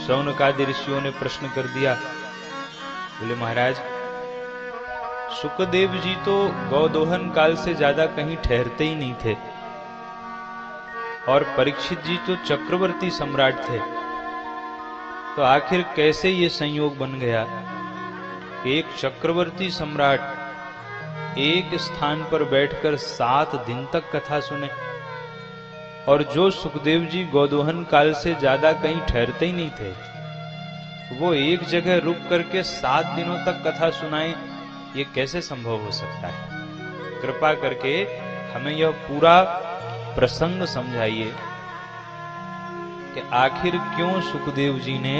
शौनकादि ऋषियों ने प्रश्न कर दिया। बोले महाराज, सुखदेव जी तो गौदोहन काल से ज्यादा कहीं ठहरते ही नहीं थे, और परीक्षित जी तो चक्रवर्ती सम्राट थे, तो आखिर कैसे ये संयोग बन गया कि एक चक्रवर्ती सम्राट एक स्थान पर बैठकर 7 दिन तक कथा सुने, और जो सुखदेव जी गौदोहन काल से ज्यादा कहीं ठहरते ही नहीं थे, वो एक जगह रुक करके 7 दिनों तक कथा सुनाए? ये कैसे संभव हो सकता है? कृपा करके हमें यह पूरा प्रसंग समझाइए कि आखिर क्यों सुखदेव जी ने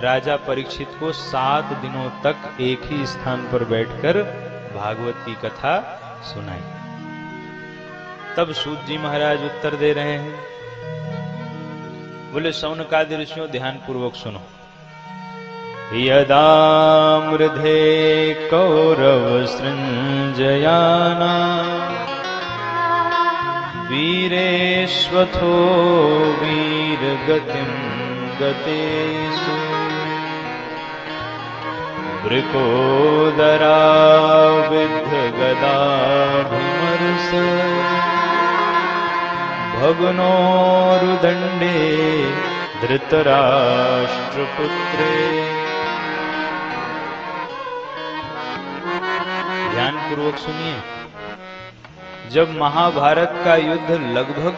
राजा परीक्षित को 7 दिनों तक एक ही स्थान पर बैठकर भागवत की कथा सुनाई। तब सूत जी महाराज उत्तर दे रहे हैं। बोले शौनकादि ऋषियों, ध्यान पूर्वक सुनो। यदा मृधे कौरव सृंजयाना वीरेश्वथो वीरगतिं गतेषु वृकोदरा विद्धगदाभिमर्श भग्नोरुदण्डे धृतराष्ट्रपुत्रे। ध्यान पूर्वक सुनिए। जब महाभारत का युद्ध लगभग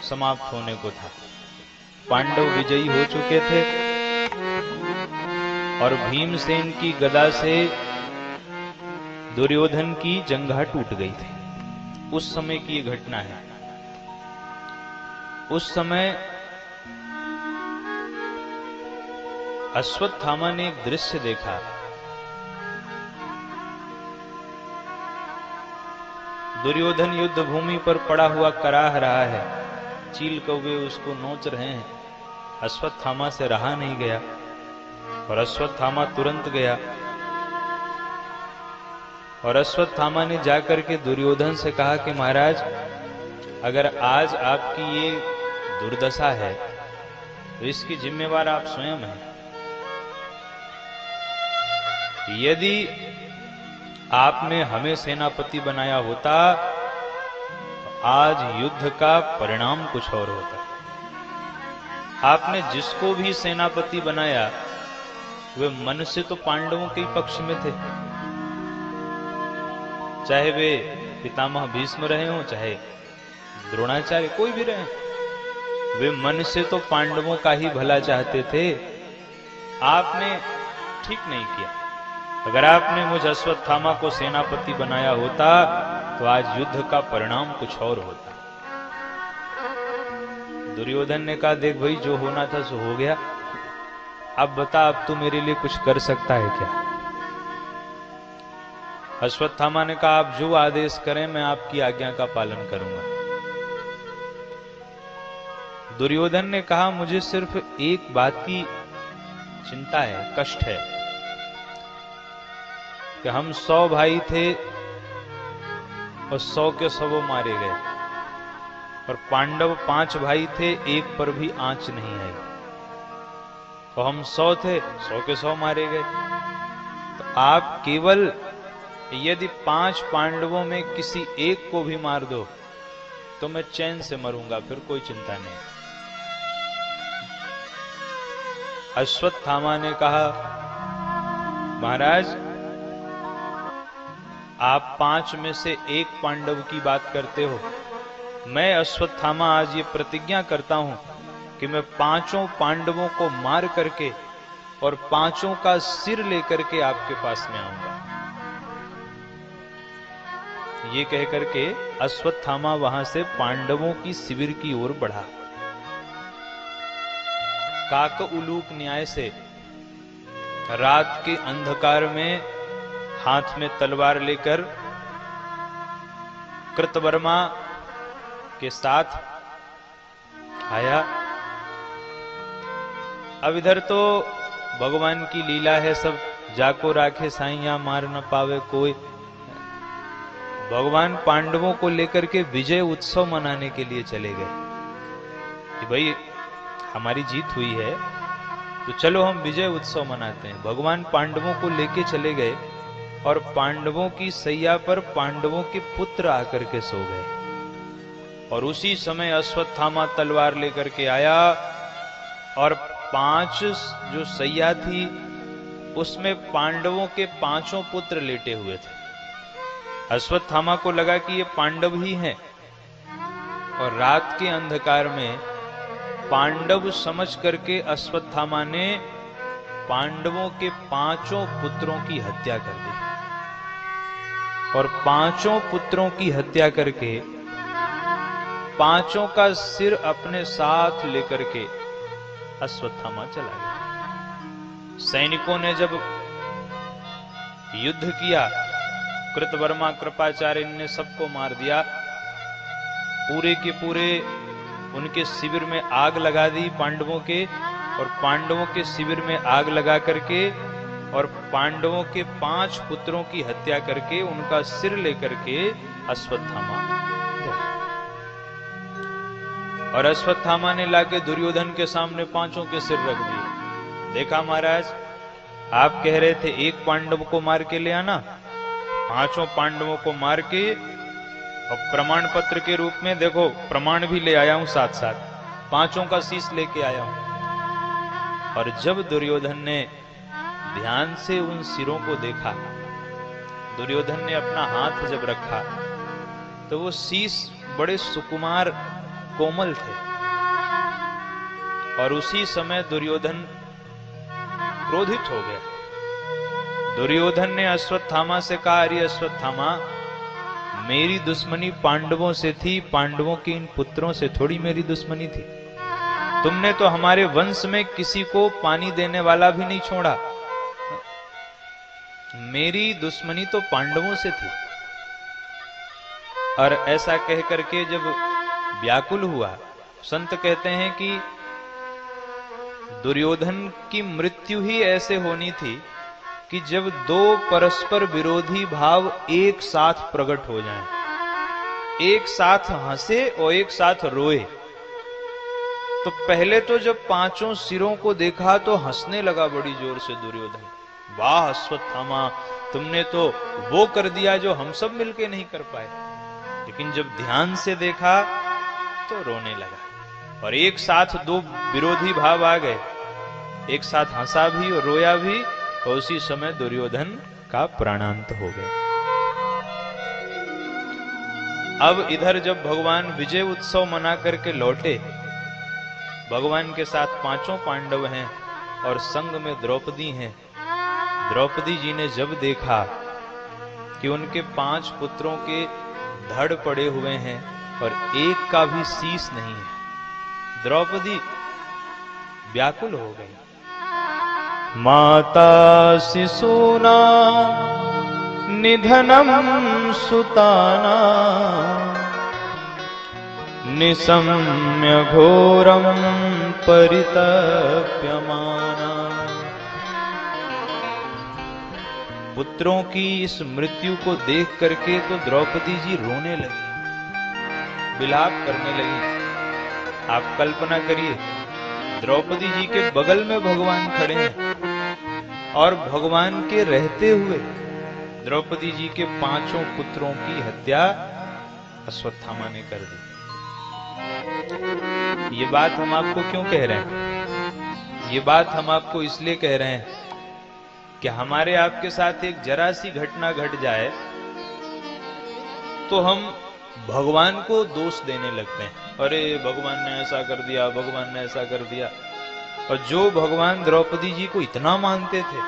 समाप्त होने को था, पांडव विजयी हो चुके थे और भीमसेन की गदा से दुर्योधन की जंघा टूट गई थी, उस समय की ये घटना है। उस समय अश्वत्थामा ने एक दृश्य देखा। दुर्योधन युद्ध भूमि पर पड़ा हुआ कराह रहा है, चील कौवे उसको नोच रहे हैं। अश्वत्थामा से रहा नहीं गया और अश्वत्थामा तुरंत गया, और अश्वत्थामा ने जाकर के दुर्योधन से कहा कि महाराज, अगर आज आपकी ये दुर्दशा है तो इसकी जिम्मेवार आप स्वयं हैं। यदि आपने हमें सेनापति बनाया होता तो आज युद्ध का परिणाम कुछ और होता। आपने जिसको भी सेनापति बनाया वे मन से तो पांडवों के पक्ष में थे, चाहे वे पितामह भीष्म रहे हों, चाहे द्रोणाचार्य, कोई भी रहे, वे मन से तो पांडवों का ही भला चाहते थे। आपने ठीक नहीं किया। अगर आपने मुझ अश्वत्थामा को सेनापति बनाया होता तो आज युद्ध का परिणाम कुछ और होता। दुर्योधन ने कहा, देख भाई, जो होना था सो हो गया, अब बता, अब तू मेरे लिए कुछ कर सकता है क्या? अश्वत्थामा ने कहा, आप जो आदेश करें मैं आपकी आज्ञा का पालन करूंगा। दुर्योधन ने कहा, मुझे सिर्फ एक बात की चिंता है, कष्ट है कि हम 100 भाई थे और 100 के 100 मारे गए, और पांडव 5 भाई थे, एक पर भी आंच नहीं आई, और हम 100 थे, 100 के 100 मारे गए। तो आप केवल यदि 5 पांडवों में किसी एक को भी मार दो तो मैं चैन से मरूंगा, फिर कोई चिंता नहीं। अश्वत्थामा ने कहा, महाराज, आप 5 में से एक पांडव की बात करते हो। मैं अश्वत्थामा आज ये प्रतिज्ञा करता हूं कि मैं 5 पांडवों को मार करके और 5 का सिर लेकर के आपके पास में आऊंगा। ये कहकर के अश्वत्थामा वहां से पांडवों की शिविर की ओर बढ़ा। काकउलूक न्याय से रात के अंधकार में हाथ में तलवार लेकर कृतवर्मा के साथ आया। अब इधर तो भगवान की लीला है, सब जाको राखे साईया मार न पावे कोई। भगवान पांडवों को लेकर के विजय उत्सव मनाने के लिए चले गए कि भाई हमारी जीत हुई है, तो चलो हम विजय उत्सव मनाते हैं। भगवान पांडवों को लेके चले गए और पांडवों की सैया पर पांडवों के पुत्र आकर के सो गए। और उसी समय अश्वत्थामा तलवार लेकर के आया और 5 जो सैया थी उसमें पांडवों के 5 पुत्र लेटे हुए थे। अश्वत्थामा को लगा कि ये पांडव ही हैं और रात के अंधकार में पांडव समझ करके अश्वत्थामा ने पांडवों के 5 पुत्रों की हत्या कर दी। और 5 पुत्रों की हत्या करके 5 का सिर अपने साथ लेकर के अश्वत्थामा चला गया। सैनिकों ने जब युद्ध किया, कृतवर्मा कृपाचार्य ने सबको मार दिया। पूरे के पूरे उनके शिविर में आग लगा दी पांडवों के, और पांडवों के शिविर में आग लगा करके और पांडवों के 5 पुत्रों की हत्या करके उनका सिर लेकर के अश्वत्थामा गया। और अश्वत्थामा ने लाके दुर्योधन के सामने 5 के सिर रख दिए। देखा महाराज, आप कह रहे थे एक पांडव को मार के ले आना, 5 पांडवों को मार के और प्रमाण पत्र के रूप में देखो प्रमाण भी ले आया हूं, साथ साथ 5 का शीश लेके आया हूं। और जब दुर्योधन ने ध्यान से उन सिरों को देखा, दुर्योधन ने अपना हाथ जब रखा तो वो शीश बड़े सुकुमार कोमल थे। और उसी समय दुर्योधन क्रोधित हो गया। दुर्योधन ने अश्वत्थामा से कहा, अरे अश्वत्थामा, मेरी दुश्मनी पांडवों से थी, पांडवों के इन पुत्रों से थोड़ी मेरी दुश्मनी थी। तुमने तो हमारे वंश में किसी को पानी देने वाला भी नहीं छोड़ा। मेरी दुश्मनी तो पांडवों से थी। और ऐसा कह करके जब व्याकुल हुआ, संत कहते हैं कि दुर्योधन की मृत्यु ही ऐसे होनी थी कि जब 2 परस्पर विरोधी भाव एक साथ प्रकट हो जाएं, एक साथ हंसे और एक साथ रोए। तो पहले तो जब 5 सिरों को देखा तो हंसने लगा बड़ी जोर से दुर्योधन, वाह अश्वत्थामा, तुमने तो वो कर दिया जो हम सब मिलके नहीं कर पाए। लेकिन जब ध्यान से देखा तो रोने लगा। और एक साथ 2 विरोधी भाव आ गए, एक साथ हंसा भी और रोया भी, और उसी समय दुर्योधन का प्राणांत हो गया। अब इधर जब भगवान विजय उत्सव मना करके लौटे, भगवान के साथ 5 पांडव हैं और संग में द्रौपदी हैं। द्रौपदी जी ने जब देखा कि उनके 5 पुत्रों के धड़ पड़े हुए हैं और एक का भी शीश नहीं है, द्रौपदी व्याकुल हो गई। माता शिशूना निधनम सुताना निशम्य घोरम परितप्यमाना। पुत्रों की इस मृत्यु को देख करके तो द्रौपदी जी रोने लगी, विलाप करने लगी। आप कल्पना करिए, द्रौपदी जी के बगल में भगवान खड़े हैं और भगवान के रहते हुए द्रौपदी जी के 5 पुत्रों की हत्या अश्वत्थामा ने कर दी। ये बात हम आपको क्यों कह रहे हैं? ये बात हम आपको इसलिए कह रहे हैं कि हमारे आपके साथ एक जरा सी घटना घट जाए तो हम भगवान को दोष देने लगते हैं, अरे भगवान ने ऐसा कर दिया, भगवान ने ऐसा कर दिया। और जो भगवान द्रौपदी जी को इतना मानते थे,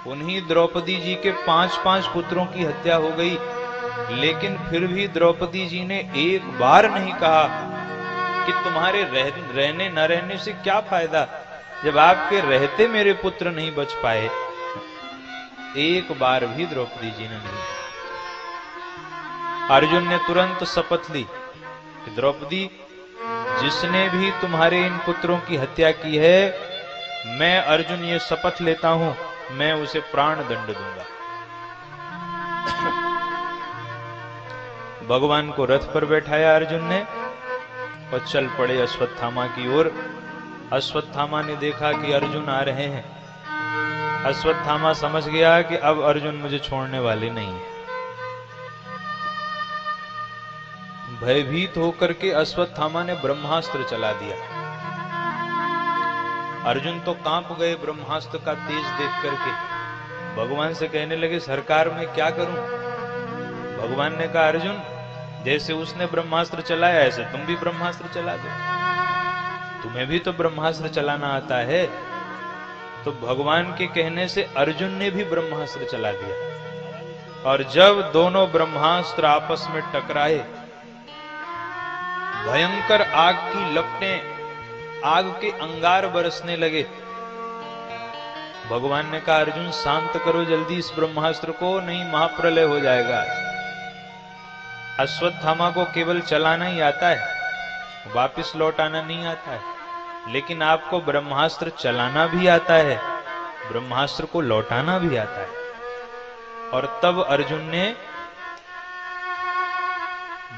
उन्हीं द्रौपदी जी के 5 पुत्रों की हत्या हो गई, लेकिन फिर भी द्रौपदी जी ने एक बार नहीं कहा कि तुम्हारे रहने न रहने से क्या फायदा, जब आपके रहते मेरे पुत्र नहीं बच पाए। एक बार भी द्रौपदी जी ने नहीं। अर्जुन ने तुरंत शपथ ली कि द्रौपदी, जिसने भी तुम्हारे इन पुत्रों की हत्या की है, मैं अर्जुन ये शपथ लेता हूं, मैं उसे प्राण दंड दूंगा। भगवान को रथ पर बैठाया अर्जुन ने और चल पड़े अश्वत्थामा की ओर। अश्वत्थामा ने देखा कि अर्जुन आ रहे हैं। अश्वत्थामा समझ गया कि अब अर्जुन मुझे छोड़ने वाले नहीं है। भयभीत होकर के अश्वत्थामा ने ब्रह्मास्त्र चला दिया। अर्जुन तो कांप गए ब्रह्मास्त्र का तेज देख करके। भगवान से कहने लगे, सरकार मैं क्या करूं? भगवान ने कहा, अर्जुन जैसे उसने ब्रह्मास्त्र चलाया ऐसे तुम भी ब्रह्मास्त्र चला दो। तुम्हें भी तो ब्रह्मास्त्र चलाना आता है। तो भगवान के कहने से अर्जुन ने भी ब्रह्मास्त्र चला दिया। और जब दोनों ब्रह्मास्त्र आपस में टकराए, भयंकर आग की लपटें, आग के अंगार बरसने लगे। भगवान ने कहा, अर्जुन शांत करो जल्दी इस ब्रह्मास्त्र को, नहीं महाप्रलय हो जाएगा। अश्वत्थामा को केवल चलाना ही आता है, वापिस लौटाना नहीं आता है। लेकिन आपको ब्रह्मास्त्र चलाना भी आता है, ब्रह्मास्त्र को लौटाना भी आता है। और तब अर्जुन ने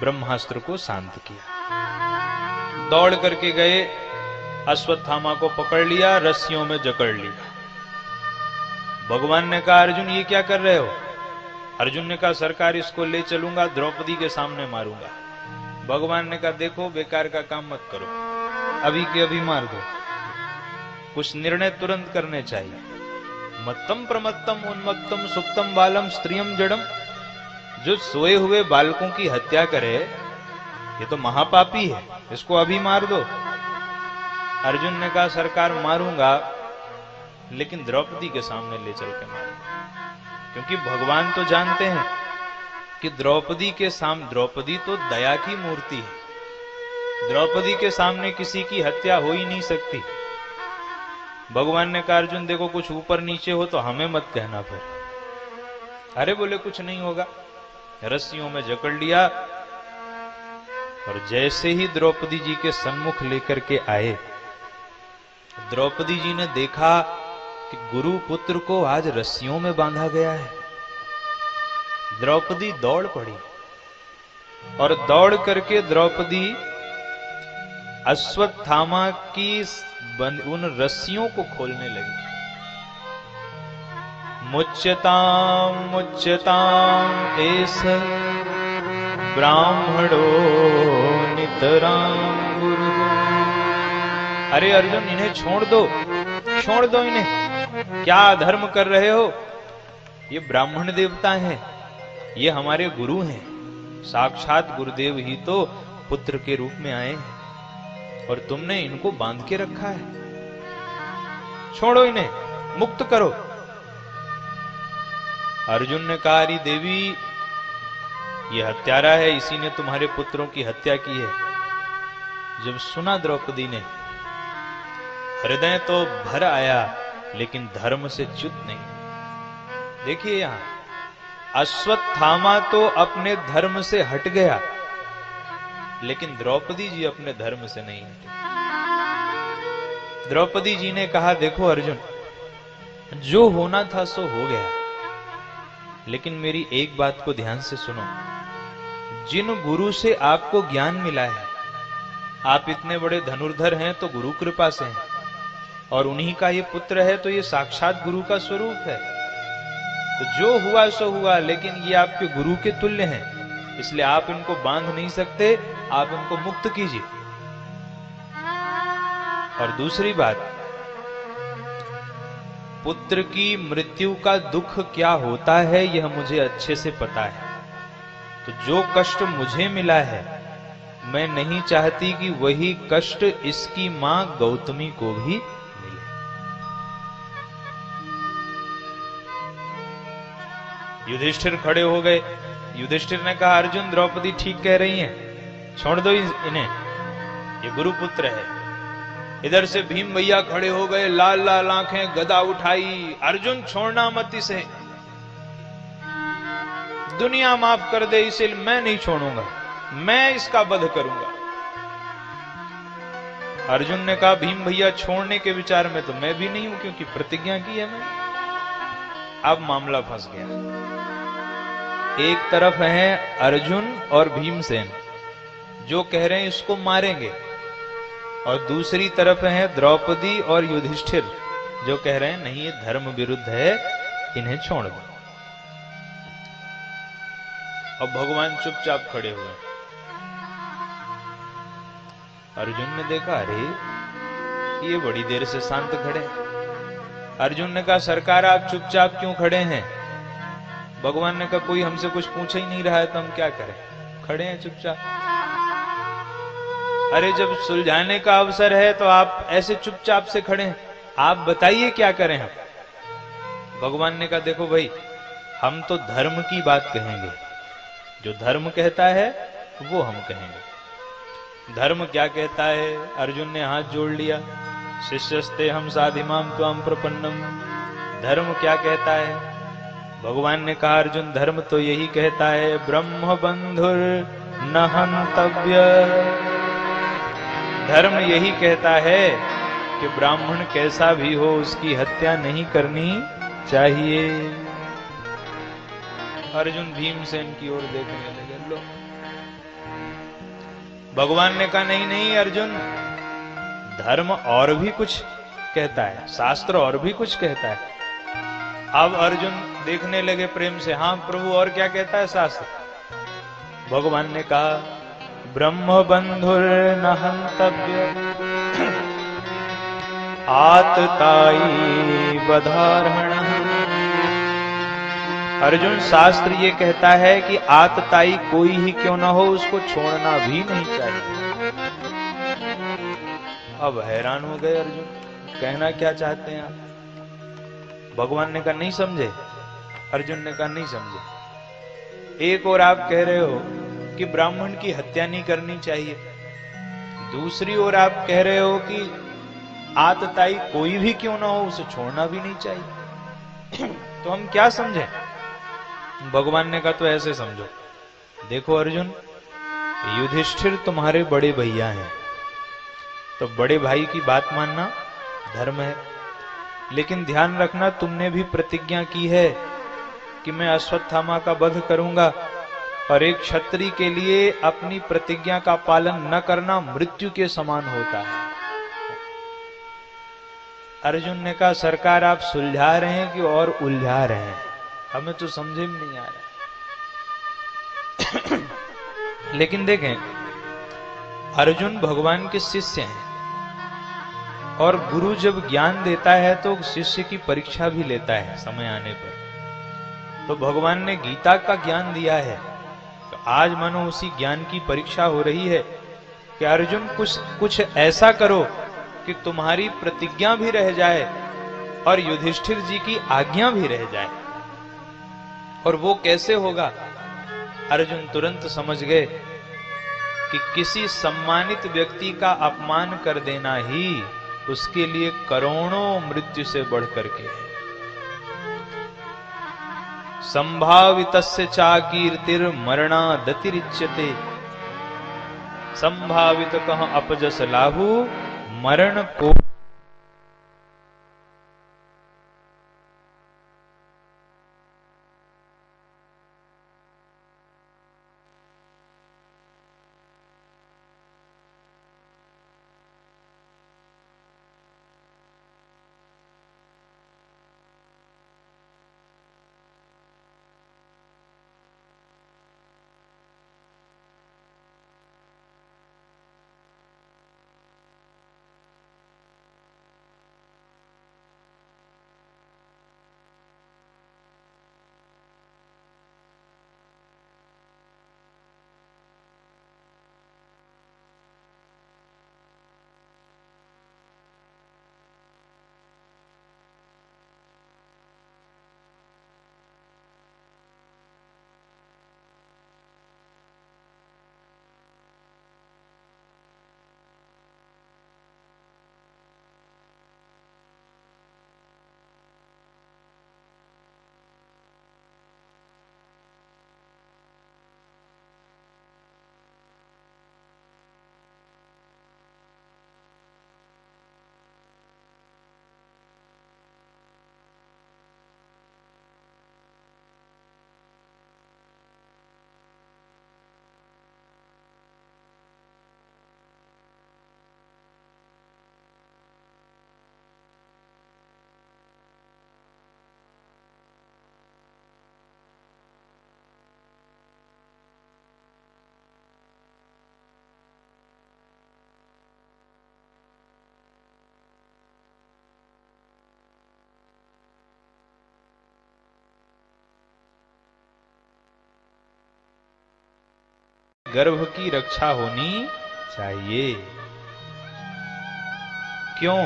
ब्रह्मास्त्र को शांत किया। दौड़ करके गए, अश्वत्थामा को पकड़ लिया, रस्सियों में जकड़ लिया। भगवान ने कहा, अर्जुन ये क्या कर रहे हो? अर्जुन ने कहा, सरकार इसको ले चलूंगा, द्रौपदी के सामने मारूंगा। भगवान ने कहा, देखो बेकार का काम मत करो, अभी के अभी मार दो। कुछ निर्णय तुरंत करने चाहिए। मत्तम प्रमत्तम उन्मत्तम सुप्तम बालम स्त्रियम जड़म। जो सोए हुए बालकों की हत्या करे ये तो महापापी है, इसको अभी मार दो। अर्जुन ने कहा, सरकार मारूंगा लेकिन द्रौपदी के सामने ले चल के मारूंगा। क्योंकि भगवान तो जानते हैं कि द्रौपदी के सामने, द्रौपदी तो दया की मूर्ति है, द्रौपदी के सामने किसी की हत्या हो ही नहीं सकती। भगवान ने कहा, अर्जुन देखो कुछ ऊपर नीचे हो तो हमें मत कहना फिर। अरे बोले कुछ नहीं होगा। रस्सियों में जकड़ लिया और जैसे ही द्रौपदी जी के सम्मुख लेकर के आए, द्रौपदी जी ने देखा कि गुरु पुत्र को आज रस्सियों में बांधा गया है। द्रौपदी दौड़ पड़ी और दौड़ करके द्रौपदी अश्वत्थामा की उन रस्सियों को खोलने लगी। मुच्यताम मुच्यताम एस ब्राह्मणो नितराम गुरु। अरे अर्जुन इन्हें छोड़ दो इन्हें, क्या धर्म कर रहे हो? ये ब्राह्मण देवता हैं, ये हमारे गुरु हैं, साक्षात गुरुदेव ही तो पुत्र के रूप में आए हैं और तुमने इनको बांध के रखा है। छोड़ो इन्हें, मुक्त करो। अर्जुन ने कहा, अरे देवी ये हत्यारा है, इसी ने तुम्हारे पुत्रों की हत्या की है। जब सुना द्रौपदी ने, हृदय तो भर आया लेकिन धर्म से च्युत नहीं। देखिए यहां अश्वत्थामा तो अपने धर्म से हट गया लेकिन द्रौपदी जी अपने धर्म से नहीं हटे। द्रौपदी जी ने कहा, देखो अर्जुन जो होना था सो हो गया, लेकिन मेरी एक बात को ध्यान से सुनो। जिन गुरु से आपको ज्ञान मिला है, आप इतने बड़े धनुर्धर हैं तो गुरु कृपा से हैं, और उन्हीं का ये पुत्र है तो ये साक्षात गुरु का स्वरूप है। तो जो हुआ सो हुआ, लेकिन ये आपके गुरु के तुल्य हैं, इसलिए आप इनको बांध नहीं सकते, आप इनको मुक्त कीजिए। और दूसरी बात, पुत्र की मृत्यु का दुख क्या होता है यह मुझे अच्छे से पता है। तो जो कष्ट मुझे मिला है, मैं नहीं चाहती कि वही कष्ट इसकी मां गौतमी को भी मिले। युधिष्ठिर खड़े हो गए। युधिष्ठिर ने कहा, अर्जुन द्रौपदी ठीक कह रही हैं, छोड़ दो इन्हें, ये गुरुपुत्र है। इधर से भीम भैया खड़े हो गए, लाल लाल आंखें, गदा उठाई, अर्जुन छोड़ना मत इसे, दुनिया माफ कर दे इसे, मैं नहीं छोड़ूंगा, मैं इसका वध करूंगा। अर्जुन ने कहा, भीम भैया छोड़ने के विचार में तो मैं भी नहीं हूं, क्योंकि प्रतिज्ञा की है मैंने। अब मामला फंस गया। एक तरफ है अर्जुन और भीमसेन जो कह रहे हैं इसको मारेंगे, और दूसरी तरफ है द्रौपदी और युधिष्ठिर, जो कह रहे हैं नहीं, ये धर्म विरुद्ध है, इन्हें छोड़ दो। अब भगवान चुपचाप खड़े हुए। अर्जुन ने देखा, अरे ये बड़ी देर से शांत खड़े। अर्जुन ने कहा, सरकार आप चुपचाप क्यों खड़े हैं? भगवान ने कहा, कोई हमसे कुछ पूछ ही नहीं रहा है तो हम क्या करें, खड़े हैं चुपचाप। अरे जब सुलझाने का अवसर है तो आप ऐसे चुपचाप से खड़े हैं, आप बताइए क्या करें हम। भगवान ने कहा, देखो भाई, हम तो धर्म की बात कहेंगे, जो धर्म कहता है वो हम कहेंगे। धर्म क्या कहता है? अर्जुन ने हाथ जोड़ लिया, शिष्यस्ते हम साधिमाम त्वाम प्रपन्नम। धर्म क्या कहता है? भगवान ने कहा, अर्जुन धर्म तो यही कहता है, ब्रह्म बंधुर न हंतव्य। धर्म यही कहता है कि ब्राह्मण कैसा भी हो उसकी हत्या नहीं करनी चाहिए। अर्जुन भीमसेन की ओर देखने लगे। लो, भगवान ने कहा, नहीं नहीं अर्जुन, धर्म और भी कुछ कहता है, शास्त्र और भी कुछ कहता है। अब अर्जुन देखने लगे प्रेम से, हाँ प्रभु और क्या कहता है शास्त्र? भगवान ने कहा, ब्रह्म बंधुर न हंतव्य, आतताई बधारहण। अर्जुन शास्त्र ये कहता है कि आतताई कोई ही क्यों ना हो उसको छोड़ना भी नहीं चाहिए। अब हैरान हो गए अर्जुन, कहना क्या चाहते हैं आप? भगवान ने कहा, नहीं समझे? अर्जुन ने कहा, नहीं समझे। एक और आप कह रहे हो कि ब्राह्मण की हत्या नहीं करनी चाहिए, दूसरी ओर आप कह रहे हो कि आतताई कोई भी क्यों ना हो उसे छोड़ना भी नहीं चाहिए। तो हम क्या समझें? भगवान ने कहा, तो ऐसे समझो, देखो अर्जुन, युधिष्ठिर तुम्हारे बड़े भैया हैं, तो बड़े भाई की बात मानना धर्म है। लेकिन ध्यान रखना, तुमने भी प्रतिज्ञा की है कि मैं अश्वत्थामा का वध करूंगा, और एक क्षत्रिय के लिए अपनी प्रतिज्ञा का पालन न करना मृत्यु के समान होता है। अर्जुन ने कहा, सरकार आप सुलझा रहे हैं कि और उलझा रहे हैं? हमें तो समझे में नहीं आ रहा। लेकिन देखें, अर्जुन भगवान के शिष्य हैं, और गुरु जब ज्ञान देता है तो शिष्य की परीक्षा भी लेता है समय आने पर। तो भगवान ने गीता का ज्ञान दिया है, तो आज मानो उसी ज्ञान की परीक्षा हो रही है कि अर्जुन कुछ ऐसा करो कि तुम्हारी प्रतिज्ञा भी रह जाए और युधिष्ठिर जी की आज्ञा भी रह जाए। और वो कैसे होगा? अर्जुन तुरंत समझ गए कि किसी सम्मानित व्यक्ति का अपमान कर देना ही उसके लिए करोड़ों मृत्यु से बढ़कर के है। संभावितस्य चाकीर्तिर मरणादतिरिच्यते, संभावित कह अपजस लाहु मरण को। गर्भ की रक्षा होनी चाहिए। क्यों?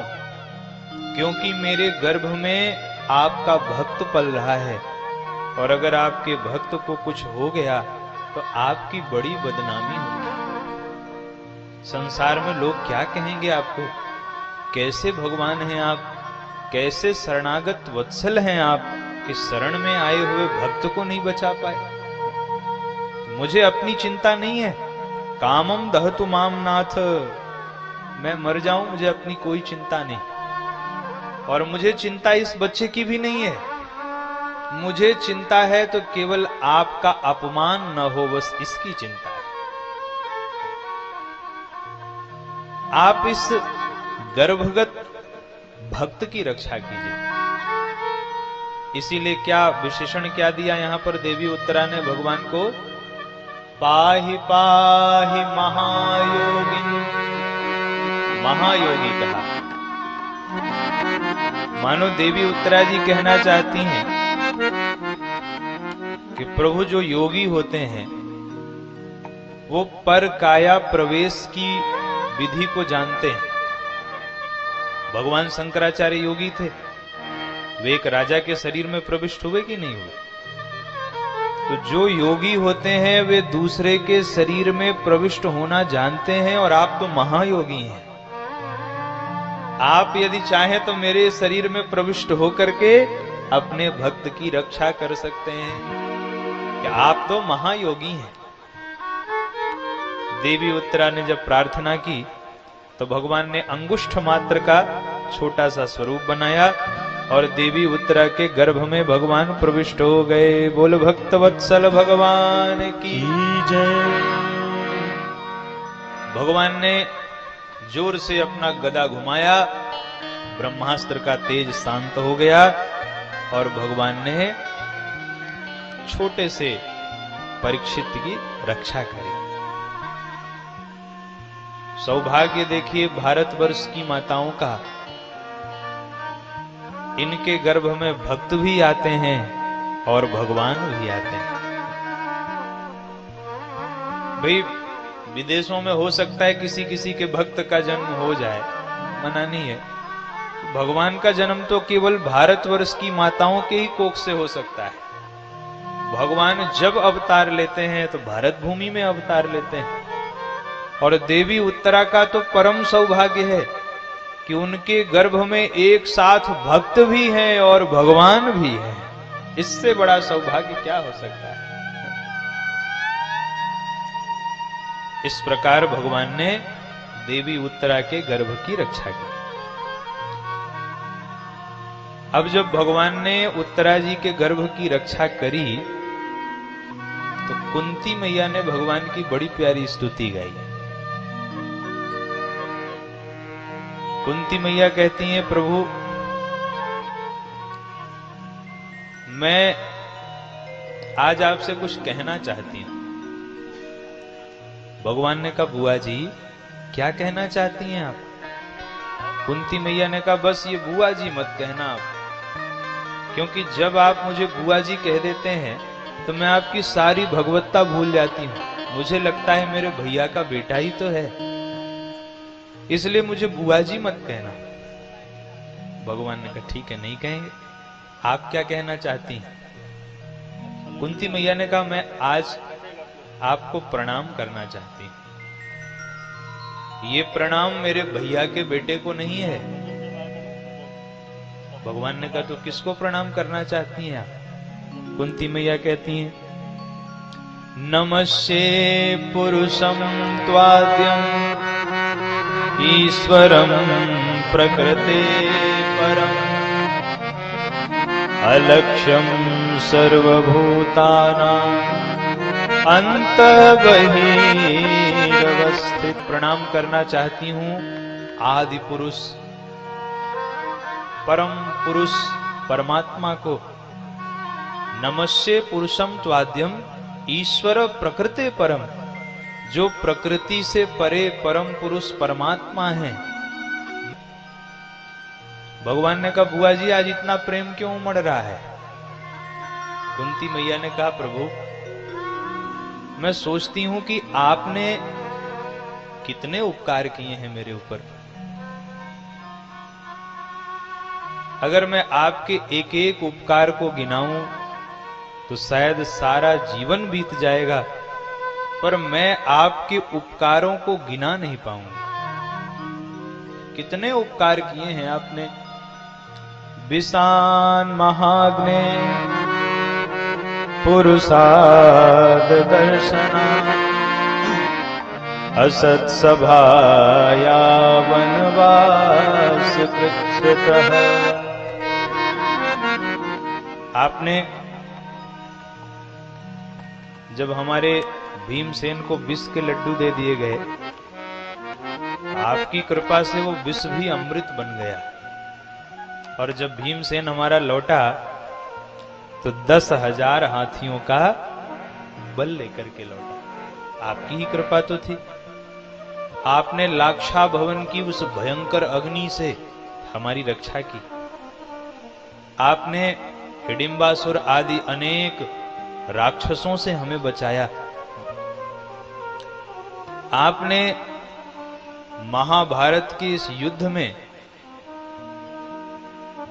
क्योंकि मेरे गर्भ में आपका भक्त पल रहा है, और अगर आपके भक्त को कुछ हो गया तो आपकी बड़ी बदनामी होगी। संसार में लोग क्या कहेंगे आपको? कैसे भगवान हैं आप, कैसे शरणागत वत्सल हैं आप कि शरण में आए हुए भक्त को नहीं बचा पाए। मुझे अपनी चिंता नहीं है। कामम दहतु माम नाथ, मैं मर जाऊं, मुझे अपनी कोई चिंता नहीं। और मुझे चिंता इस बच्चे की भी नहीं है। मुझे चिंता है तो केवल आपका अपमान न हो, बस इसकी चिंता है। आप इस गर्भगत भक्त की रक्षा कीजिए। इसीलिए क्या विशेषण क्या दिया यहां पर देवी उत्तरा ने भगवान को? पाहि पाहि महायोगी, महायोगी कहा। मानो देवी उत्तरा जी कहना चाहती हैं कि प्रभु जो योगी होते हैं वो पर काया प्रवेश की विधि को जानते हैं। भगवान शंकराचार्य योगी थे, वे एक राजा के शरीर में प्रविष्ट हुए कि नहीं हुए? तो जो योगी होते हैं वे दूसरे के शरीर में प्रविष्ट होना जानते हैं, और आप तो महायोगी हैं। आप यदि चाहें तो मेरे शरीर में प्रविष्ट होकर के अपने भक्त की रक्षा कर सकते हैं, कि आप तो महायोगी हैं। देवी उत्तरा ने जब प्रार्थना की तो भगवान ने अंगुष्ठ मात्र का छोटा सा स्वरूप बनाया और देवी उत्तरा के गर्भ में भगवान प्रविष्ट हो गए। बोल भक्तवत्सल भगवान की जय। भगवान ने जोर से अपना गदा घुमाया, ब्रह्मास्त्र का तेज शांत हो गया और भगवान ने छोटे से परीक्षित की रक्षा करी। सौभाग्य देखिए भारतवर्ष की माताओं का, इनके गर्भ में भक्त भी आते हैं और भगवान भी आते हैं। भाई विदेशों में हो सकता है किसी किसी के भक्त का जन्म हो जाए, मना नहीं है। भगवान का जन्म तो केवल भारतवर्ष की माताओं के ही कोख से हो सकता है। भगवान जब अवतार लेते हैं तो भारत भूमि में अवतार लेते हैं, और देवी उत्तरा का तो परम सौभाग्य है कि उनके गर्भ में एक साथ भक्त भी हैं और भगवान भी हैं। इससे बड़ा सौभाग्य क्या हो सकता है? इस प्रकार भगवान ने देवी उत्तरा के गर्भ की रक्षा की। अब जब भगवान ने उत्तरा जी के गर्भ की रक्षा करी तो कुंती मैया ने भगवान की बड़ी प्यारी स्तुति गाई। कुंती मैया कहती हैं, प्रभु मैं आज आपसे कुछ कहना चाहती हूं। भगवान ने कहा, बुआ जी क्या कहना चाहती हैं आप? कुंती मैया ने कहा, बस ये बुआ जी मत कहना आप, क्योंकि जब आप मुझे बुआ जी कह देते हैं तो मैं आपकी सारी भगवत्ता भूल जाती हूं। मुझे लगता है मेरे भैया का बेटा ही तो है, इसलिए मुझे बुआ जी मत कहना। भगवान ने कहा, ठीक है नहीं कहेंगे। आप क्या कहना चाहती हैं? कुंती मैया ने कहा, मैं आज आपको प्रणाम करना चाहती हूं। ये प्रणाम मेरे भैया के बेटे को नहीं है। भगवान ने कहा, तो किसको प्रणाम करना चाहती हैं आप? कुंती मैया कहती हैं, नमस्ये पुरुषं त्वाद्यं ईश्वरं प्रकृते परम् अलक्ष्यं सर्वभूतानां अंतर्बहिरवस्थित। प्रणाम करना चाहती हूं आदि पुरुष, परम पुरुष परमात्मा को। नमस्ये पुरुषम त्वाद्यम ईश्वर प्रकृते परम, जो प्रकृति से परे परम पुरुष परमात्मा है। भगवान ने कहा, बुआ जी आज इतना प्रेम क्यों उमड़ रहा है? कुंती मैया ने कहा, प्रभु मैं सोचती हूं कि आपने कितने उपकार किए हैं मेरे ऊपर। अगर मैं आपके एक एक उपकार को गिनाऊं तो शायद सारा जीवन बीत जाएगा, पर मैं आपके उपकारों को गिना नहीं पाऊंगा। कितने उपकार किए हैं आपने। विशान महाग्ने पुरुषाद दर्शना असत सभाया वनवास कृतः। आपने जब हमारे भीमसेन को विष के लड्डू दे दिए गए, आपकी कृपा से वो विष भी अमृत बन गया। और जब भीमसेन हमारा लौटा तो 10,000 हाथियों का बल लेकर के लौटा। आपकी ही कृपा तो थी। आपने लाक्षा भवन की उस भयंकर अग्नि से हमारी रक्षा की। आपने हिडिंबासुर आदि अनेक राक्षसों से हमें बचाया। आपने महाभारत के इस युद्ध में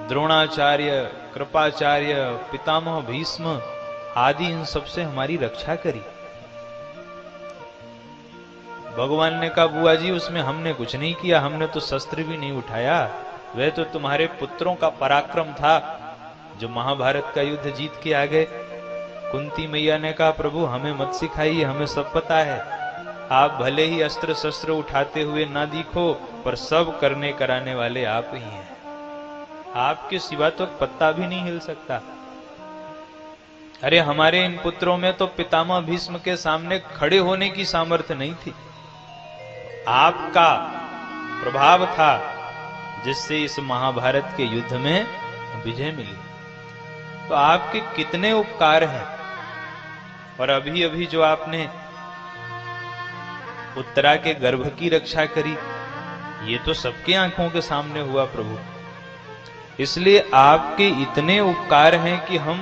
द्रोणाचार्य, कृपाचार्य, पितामह भीष्म आदि इन सबसे हमारी रक्षा करी। भगवान ने कहा, बुआ जी उसमें हमने कुछ नहीं किया, हमने तो शस्त्र भी नहीं उठाया, वह तो तुम्हारे पुत्रों का पराक्रम था जो महाभारत का युद्ध जीत के आ गए। कुंती मैया ने कहा, प्रभु हमें मत सिखाइए, हमें सब पता है। आप भले ही अस्त्र शस्त्र उठाते हुए ना दिखो, पर सब करने कराने वाले आप ही हैं। आपके सिवा तो पत्ता भी नहीं हिल सकता। अरे हमारे इन पुत्रों में तो पितामह भीष्म के सामने खड़े होने की सामर्थ्य नहीं थी। आपका प्रभाव था जिससे इस महाभारत के युद्ध में विजय मिली। तो आपके कितने उपकार हैं। और अभी अभी जो आपने उत्तरा के गर्भ की रक्षा करी, ये तो सबके आंखों के सामने हुआ प्रभु। इसलिए आपके इतने उपकार हैं कि हम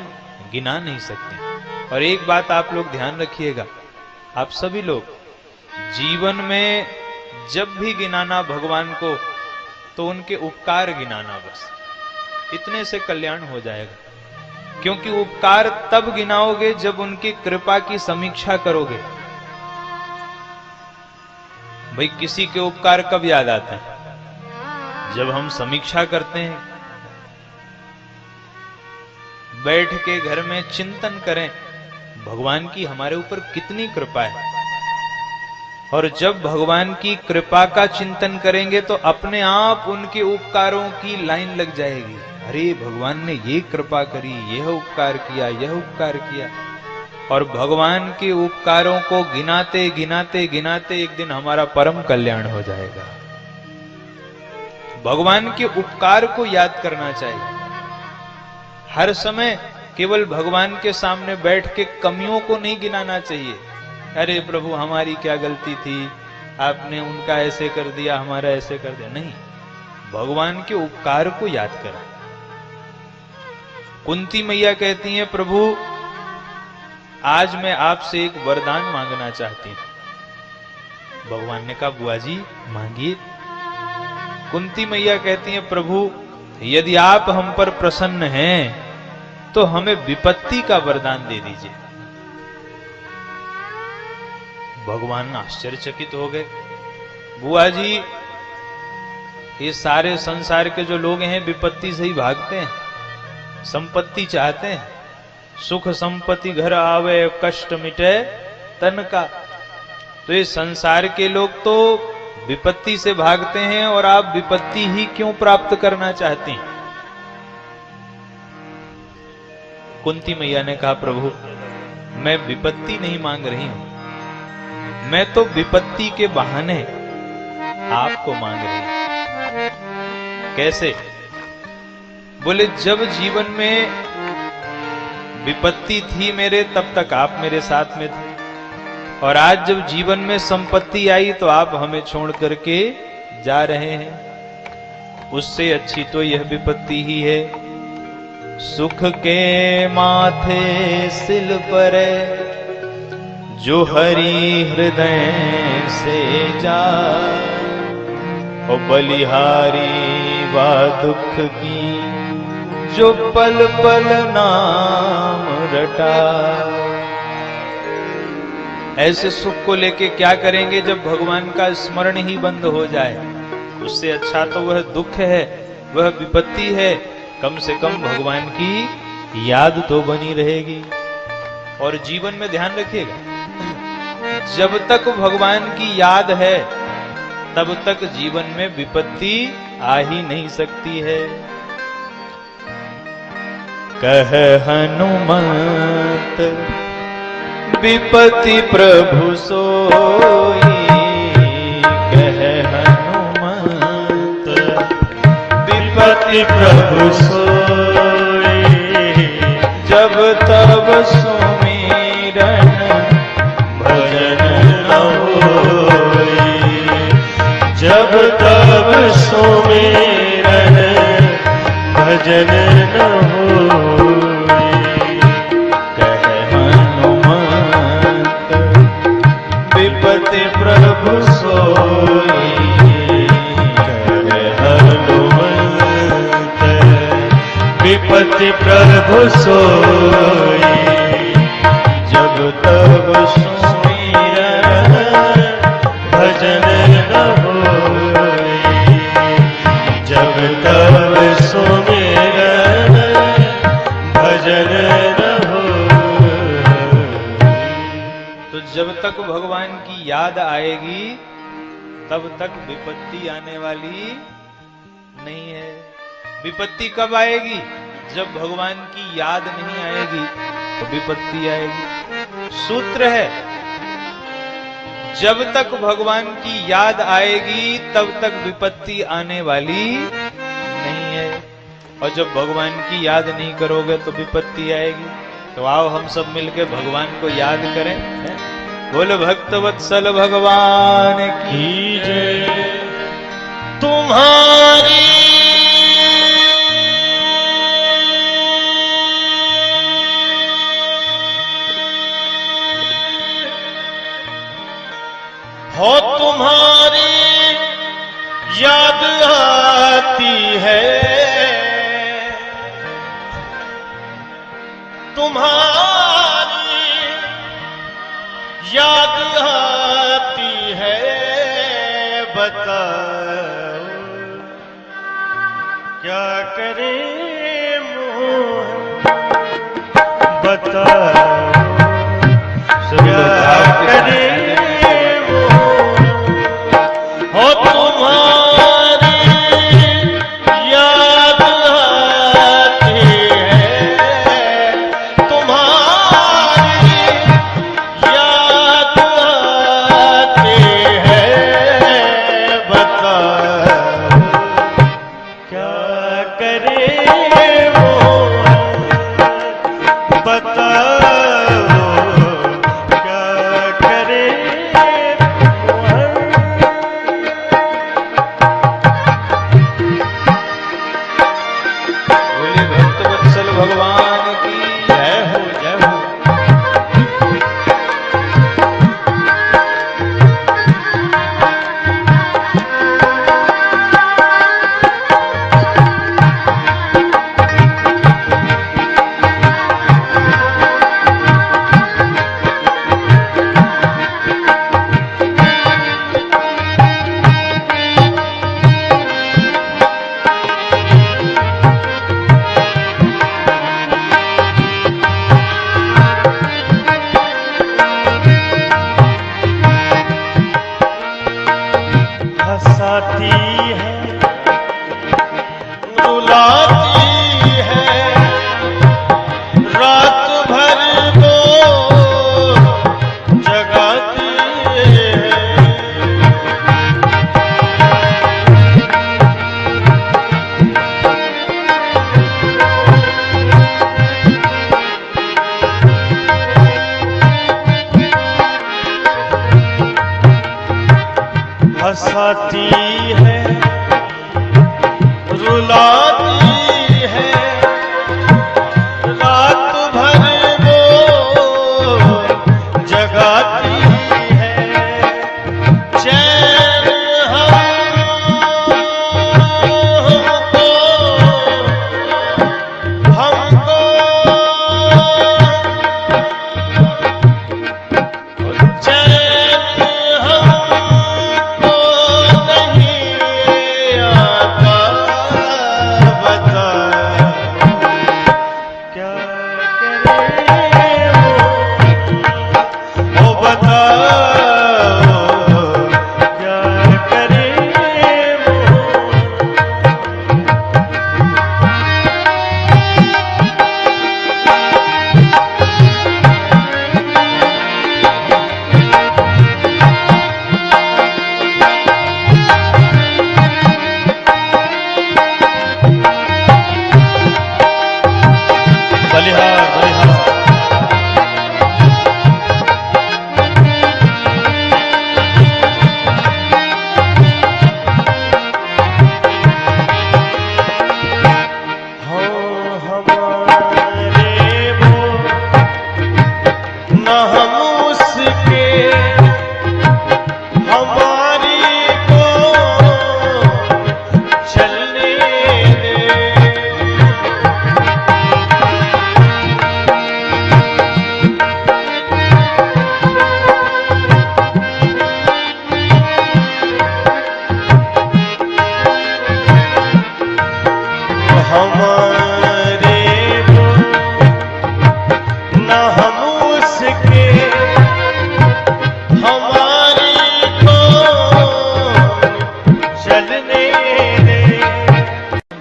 गिना नहीं सकते। और एक बात आप लोग ध्यान रखिएगा, आप सभी लोग जीवन में जब भी गिनाना भगवान को तो उनके उपकार गिनाना, बस इतने से कल्याण हो जाएगा। क्योंकि उपकार तब गिनाओगे जब उनकी कृपा की समीक्षा करोगे। भाई किसी के उपकार कब याद आते हैं? जब हम समीक्षा करते हैं, बैठ के घर में चिंतन करें भगवान की हमारे ऊपर कितनी कृपा है। और जब भगवान की कृपा का चिंतन करेंगे तो अपने आप उनके उपकारों की लाइन लग जाएगी। अरे भगवान ने ये कृपा करी, यह उपकार किया, यह उपकार किया। और भगवान के उपकारों को गिनाते गिनाते गिनाते एक दिन हमारा परम कल्याण हो जाएगा। भगवान के उपकार को याद करना चाहिए हर समय। केवल भगवान के सामने बैठ के कमियों को नहीं गिनाना चाहिए। अरे प्रभु हमारी क्या गलती थी, आपने उनका ऐसे कर दिया, हमारा ऐसे कर दिया, नहीं, भगवान के उपकार को याद करें। कुंती मैया कहती हैं, प्रभु आज मैं आपसे एक वरदान मांगना चाहती हूं। भगवान ने कहा, बुआ जी मांगिए। कुंती मैया कहती हैं, प्रभु यदि आप हम पर प्रसन्न हैं तो हमें विपत्ति का वरदान दे दीजिए। भगवान आश्चर्यचकित हो गए। बुआ जी ये सारे संसार के जो लोग हैं विपत्ति से ही भागते हैं, संपत्ति चाहते हैं, सुख संपत्ति घर आवे कष्ट मिटे तन का। तो ये संसार के लोग तो विपत्ति से भागते हैं और आप विपत्ति ही क्यों प्राप्त करना चाहती हैं? कुंती मैया ने कहा, प्रभु मैं विपत्ति नहीं मांग रही हूं, मैं तो विपत्ति के बहाने आपको मांग रही हूं। कैसे? बोले जब जीवन में विपत्ति थी मेरे तब तक आप मेरे साथ में थे, और आज जब जीवन में संपत्ति आई तो आप हमें छोड़ करके जा रहे हैं। उससे अच्छी तो यह विपत्ति ही है। सुख के माथे सिल पर जो हरि हृदय से जाए, ओ बलिहारी वा दुख की, जो पल पल नाम रटा। ऐसे सुख को लेके क्या करेंगे जब भगवान का स्मरण ही बंद हो जाए? उससे अच्छा तो वह दुख है, वह विपत्ति है, कम से कम भगवान की याद तो बनी रहेगी। और जीवन में ध्यान रखिएगा, जब तक भगवान की याद है तब तक जीवन में विपत्ति आ ही नहीं सकती है। कह हनुमंत विपत्ति प्रभु सोई, कह हनुमंत विपत्ति प्रभु सोई, जब तब सुमिरन भजन न होई, जब तब सुमिरन भजन न होई। कह हनुमंत विपत्ति प्रभु सोई, कह हनुमंत विपत्ति प्रभु सोई, जब तब सुमिरन भजन न होई, जब तब सुमिरन भजन न होई। तो जब तक भगवान की याद आएगी तब तक विपत्ति आने वाली नहीं है। विपत्ति कब आएगी? जब भगवान की याद नहीं आएगी तो विपत्ति आएगी। सूत्र है, जब तक भगवान की याद आएगी तब तक विपत्ति आने वाली नहीं है, और जब भगवान की याद नहीं करोगे तो विपत्ति आएगी। तो आओ हम सब मिलकर भगवान को याद करें। बोल भक्त वत्सल भगवान की जय। तुम्हारी हो तुम्हारी याद आती है, तुम्हारी याद आती है, बताओ क्या करें मोहन, बताओ क्या करें हो तुम्हारी याद आती है, तुम्हारी याद आती है, बताओ क्या करे वो, बताओ क्या करे भगवान की जय हो, जय हो। हंसाती है, रुलाती है, रात भर को जगाती है। हंसाती है, रुलाती है, रात भर वो जगाती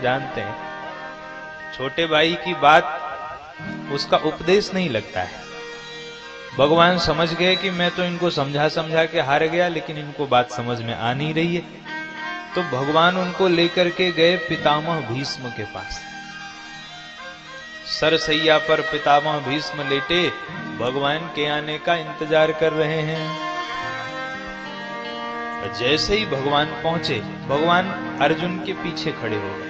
जानते हैं, छोटे भाई की बात उसका उपदेश नहीं लगता है। भगवान समझ गए कि मैं तो इनको समझा समझा के हार गया, लेकिन इनको बात समझ में आ नहीं रही है। तो भगवान उनको लेकर के गए पितामह भीष्म के पास। सरसैया पर पितामह भीष्म लेटे भगवान के आने का इंतजार कर रहे हैं। जैसे ही भगवान पहुंचे, भगवान अर्जुन के पीछे खड़े हो गए।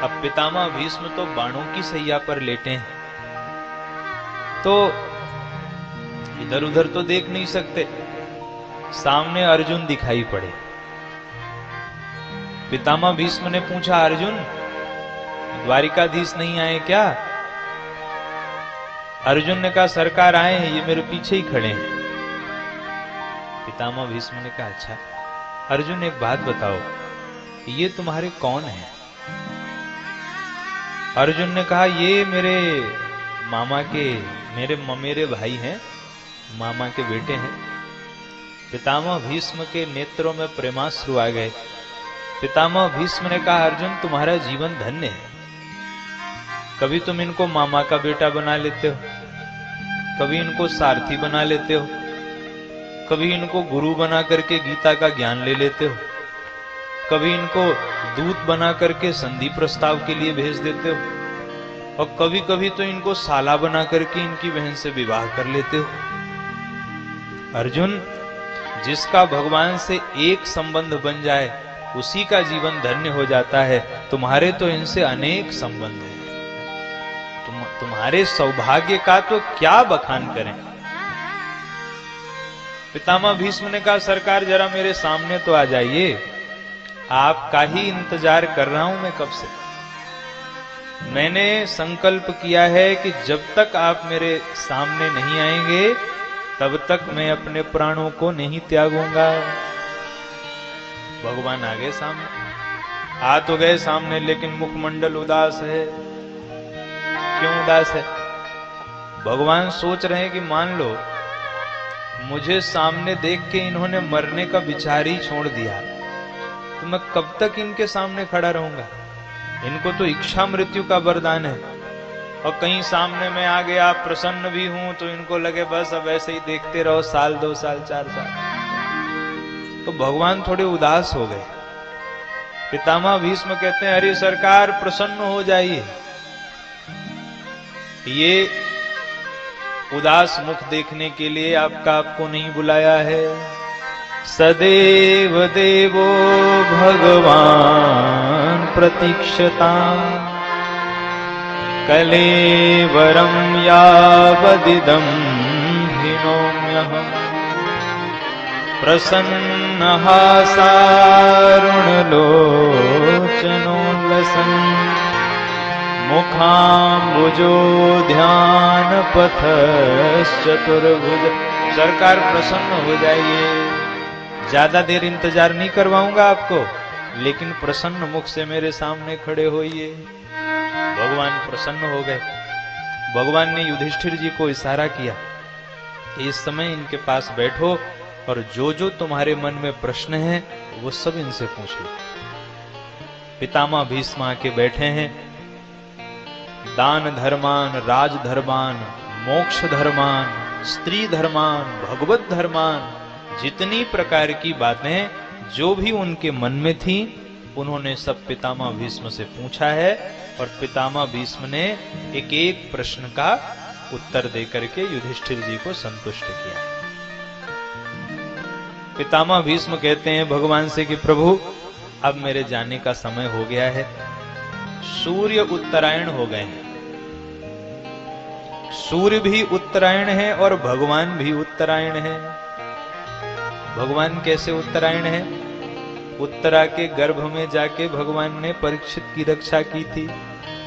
अब पितामह भीष्म तो बाणों की सैया पर लेटे हैं, तो इधर उधर तो देख नहीं सकते। सामने अर्जुन दिखाई पड़े। पितामह भीष्म ने पूछा, अर्जुन द्वारिकाधीश नहीं आए क्या? अर्जुन ने कहा, सरकार आए हैं, ये मेरे पीछे ही खड़े हैं। पितामह भीष्म ने कहा, अच्छा अर्जुन एक बात बताओ, ये तुम्हारे कौन हैं? अर्जुन ने कहा, ये मेरे मामा के मेरे भाई हैं, मामा के बेटे हैं। पितामह भीष्म के नेत्रों में प्रेमाश्रु आ गए। पितामह भीष्म ने कहा, अर्जुन तुम्हारा जीवन धन्य है। कभी तुम इनको मामा का बेटा बना लेते हो, कभी इनको सारथी बना लेते हो, कभी इनको गुरु बना करके गीता का ज्ञान ले लेते हो, कभी इनको दूत बना करके संधि प्रस्ताव के लिए भेज देते हो, और कभी कभी तो इनको साला बना करके इनकी बहन से विवाह कर लेते हो। अर्जुन, जिसका भगवान से एक संबंध बन जाए उसी का जीवन धन्य हो जाता है। तुम्हारे तो इनसे अनेक संबंध हैं। तुम्हारे सौभाग्य का तो क्या बखान करें। पितामह भीष्म ने कहा, सरकार जरा मेरे सामने तो आ जाइए, आपका ही इंतजार कर रहा हूं मैं कब से। मैंने संकल्प किया है कि जब तक आप मेरे सामने नहीं आएंगे तब तक मैं अपने प्राणों को नहीं त्यागूंगा। भगवान आ गए सामने, आ तो गए सामने, लेकिन मुखमंडल उदास है। क्यों उदास है? भगवान सोच रहे हैं कि मान लो मुझे सामने देख के इन्होंने मरने का विचार ही छोड़ दिया, तो मैं कब तक इनके सामने खड़ा रहूंगा? इनको तो इच्छा मृत्यु का वरदान है, और कहीं सामने मैं आ गया, प्रसन्न भी हूं, तो इनको लगे बस अब ऐसे ही देखते रहो, साल 2 साल 4 साल। तो भगवान थोड़े उदास हो गए। पितामह भीष्म कहते हैं, अरे सरकार प्रसन्न हो जाइए, ये उदास मुख देखने के लिए आपको नहीं बुलाया है। सदैव देवो भगवान प्रतीक्षता कलेवरम यावदिदं हिनोम्यहम् प्रसन्नः सारुणलोचनोल्लसन् मुखाम्बुजो ध्यान पथश्चतुर्भुज। सरकार प्रसन्न हो जाइए, ज्यादा देर इंतजार नहीं करवाऊंगा आपको, लेकिन प्रसन्न मुख से मेरे सामने खड़े होइए। भगवान प्रसन्न हो गए। भगवान ने युधिष्ठिर जी को इशारा किया कि इस समय इनके पास बैठो और जो जो तुम्हारे मन में प्रश्न है वो सब इनसे पूछ लो। पितामह भीष्म आके बैठे हैं। दान धर्मान, राज धर्मान, मोक्ष धर्मान, स्त्री धर्मान, भगवत धर्मान, जितनी प्रकार की बातें जो भी उनके मन में थी उन्होंने सब पितामह भीष्म से पूछा है, और पितामह भीष्म ने एक एक प्रश्न का उत्तर देकर के युधिष्ठिर जी को संतुष्ट किया। पितामह भीष्म कहते हैं भगवान से कि प्रभु अब मेरे जाने का समय हो गया है। सूर्य उत्तरायण हो गए हैं। सूर्य भी उत्तरायण है और भगवान भी उत्तरायण है। भगवान कैसे उत्तरायण है? उत्तरा के गर्भ में जाके भगवान ने परीक्षित की रक्षा की थी,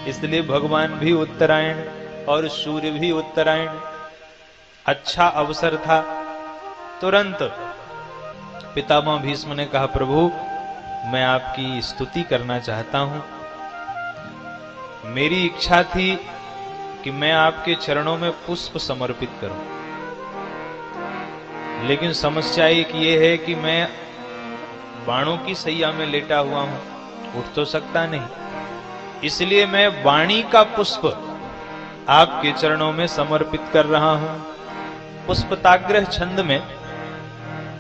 इसलिए भगवान भी उत्तरायण और सूर्य भी उत्तरायण। अच्छा अवसर था। तुरंत पितामह भीष्म ने कहा, प्रभु मैं आपकी स्तुति करना चाहता हूं। मेरी इच्छा थी कि मैं आपके चरणों में पुष्प समर्पित करूं, लेकिन समस्या एक ये है कि मैं बाणों की सैया में लेटा हुआ हूं उठ तो सकता नहीं, इसलिए मैं वाणी का पुष्प आपके चरणों में समर्पित कर रहा हूं। पुष्पताग्रह छंद में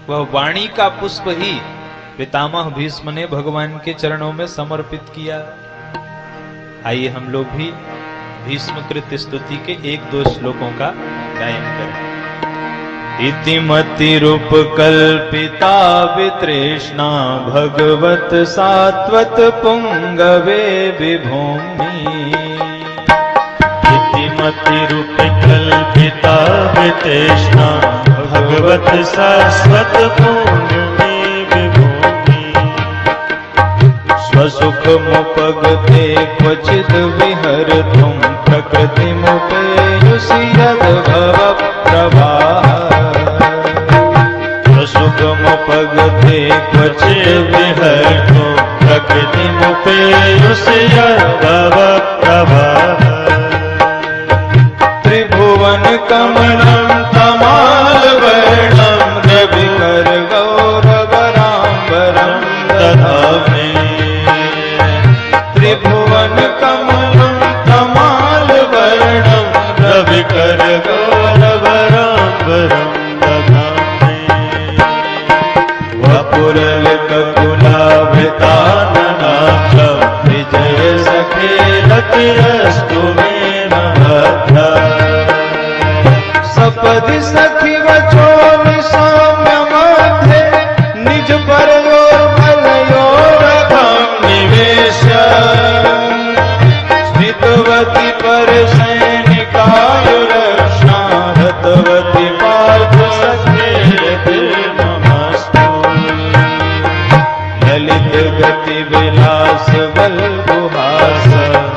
वह वाणी का पुष्प ही पितामह भीष्म ने भगवान के चरणों में समर्पित किया। आइए हम लोग भी भीष्मकृत स्तुति के 1-2 श्लोकों का गायन करें। इतिमतिरूप कल्पिता वितृष्णा भगवत सात्वत पुंगवे विभूमि। इतिमतिरूप कल्पिता वितृष्णा भगवत सात्वत पुंगवे विभूमि। स्वसुखमुपगते क्वचिद् विहरतुं प्रकृतिमुपेयुषि यद्भव प्रवाह। स्वसुखमुपगते क्वचिद् विहरतुं प्रकृतिमुपेयुषि यद्भव प्रवाह। त्रिभुवन कमलं तमालवर्णं रविकर गौरवराम्बरं दधामि। त्रिभुवन कमलं तमालवर्णं रविकर गौरवराम्बरं दधामि। वपुरलितकुलाभृताननाथं विजय सखे रतिरस्तु मे महत्ता। सपदि सखी वचो निशाम्य मध्ये निज परयो भलयो रथं निवेश्य। स्थितवती पर सैनिकायु रक्षा हतवती पार्थ सखे नमस्तु। ललित गति विलास बल गुहास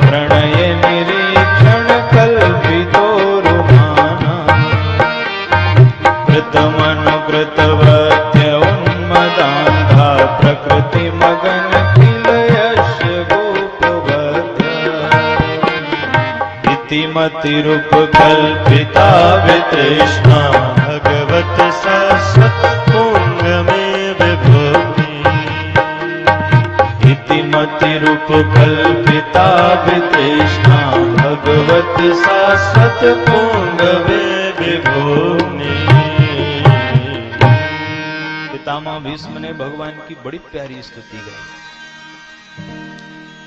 प्रणय निरीक्षण कल्पितोरुमाना। कृतमनुकृतवत्य उन्मदान्धा प्रकृति मगन किलयस्य गोपवत्या। इतिमतिरूप कल्पिता वितृष्णा भगवत शाश्वत पुंगमे विभूमि। इतिमतिरूप कल्पिता वितृष्णा भगवत शाश्वत पुंगवे विभूमि। पितामह भीष्म ने भगवान की बड़ी प्यारी स्तुति गाई।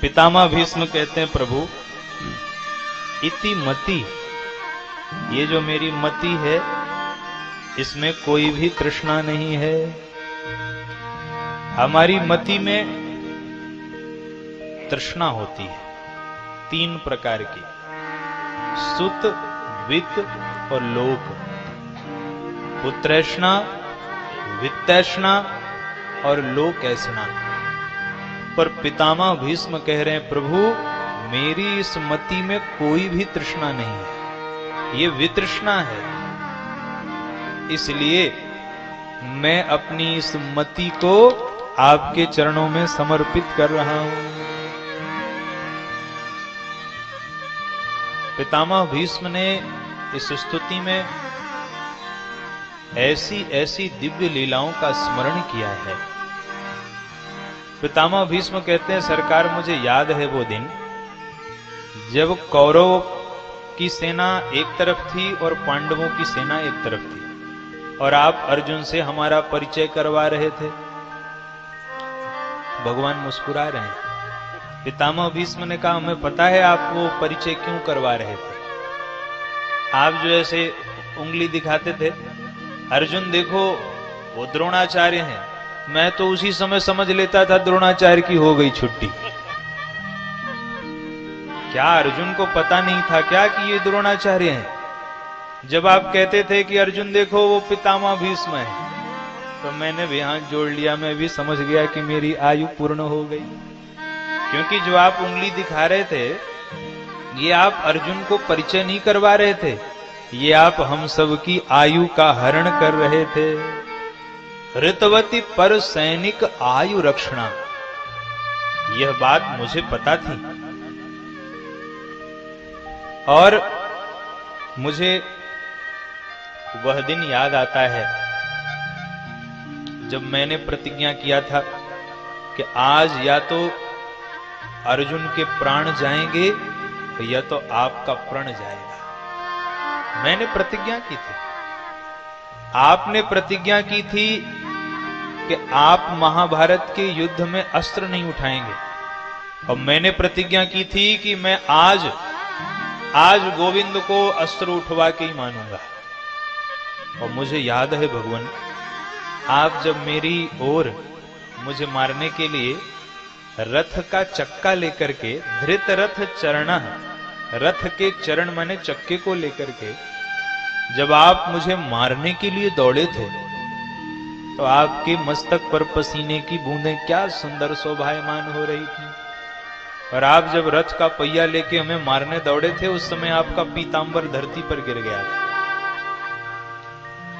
पितामह भीष्म कहते हैं, प्रभु इति मति, ये जो मेरी मति है इसमें कोई भी तृष्णा नहीं है। हमारी मति में तृष्णा होती है 3 प्रकार की, सुत, वित्त और लोक। पुत्रैष्णा, वित्तैष्णा और लोकैष्णा। पर पितामह भीष्म कह रहे हैं, प्रभु मेरी इस मति में कोई भी तृष्णा नहीं है, ये वितृष्णा है। इसलिए मैं अपनी इस मति को आपके चरणों में समर्पित कर रहा हूं। पितामह भीष्म ने इस स्तुति में ऐसी ऐसी दिव्य लीलाओं का स्मरण किया है। पितामह भीष्म कहते हैं, सरकार मुझे याद है वो दिन जब कौरव की सेना एक तरफ थी और पांडवों की सेना एक तरफ थी, और आप अर्जुन से हमारा परिचय करवा रहे थे। भगवान मुस्कुरा रहे हैं। पितामह भीष्म ने कहा, हमें पता है आप वो परिचय क्यों करवा रहे थे। आप जो ऐसे उंगली दिखाते थे, अर्जुन देखो वो द्रोणाचार्य हैं, मैं तो उसी समय समझ लेता था द्रोणाचार्य की हो गई छुट्टी। क्या अर्जुन को पता नहीं था क्या कि ये द्रोणाचार्य हैं? जब आप कहते थे कि अर्जुन देखो वो पितामह भीष्म है, तो मैंने भी हाथ जोड़ लिया, मैं भी समझ गया कि मेरी आयु पूर्ण हो गई। क्योंकि जो आप उंगली दिखा रहे थे, ये आप अर्जुन को परिचय नहीं करवा रहे थे, ये आप हम सब की आयु का हरण कर रहे थे। ऋतवती पर सैनिक आयु रक्षणा, यह बात मुझे पता थी। और मुझे वह दिन याद आता है जब मैंने प्रतिज्ञा किया था कि आज या तो अर्जुन के प्राण जाएंगे या तो आपका प्रण जाएगा। मैंने प्रतिज्ञा की थी, आपने प्रतिज्ञा की थी कि आप महाभारत के युद्ध में अस्त्र नहीं उठाएंगे, और मैंने प्रतिज्ञा की थी कि मैं आज गोविंद को अस्त्र उठवा के ही मानूंगा। और मुझे याद है भगवान, आप जब मेरी ओर मुझे मारने के लिए रथ का चक्का लेकर के, धृत रथ चरणा, रथ के चरण माने चक्के को लेकर के जब आप मुझे मारने के लिए दौड़े थे, तो आपके मस्तक पर पसीने की बूंदें क्या सुंदर शोभायमान हो रही थी। और आप जब रथ का पहिया लेके हमें मारने दौड़े थे, उस समय आपका पीतांबर धरती पर गिर गया था।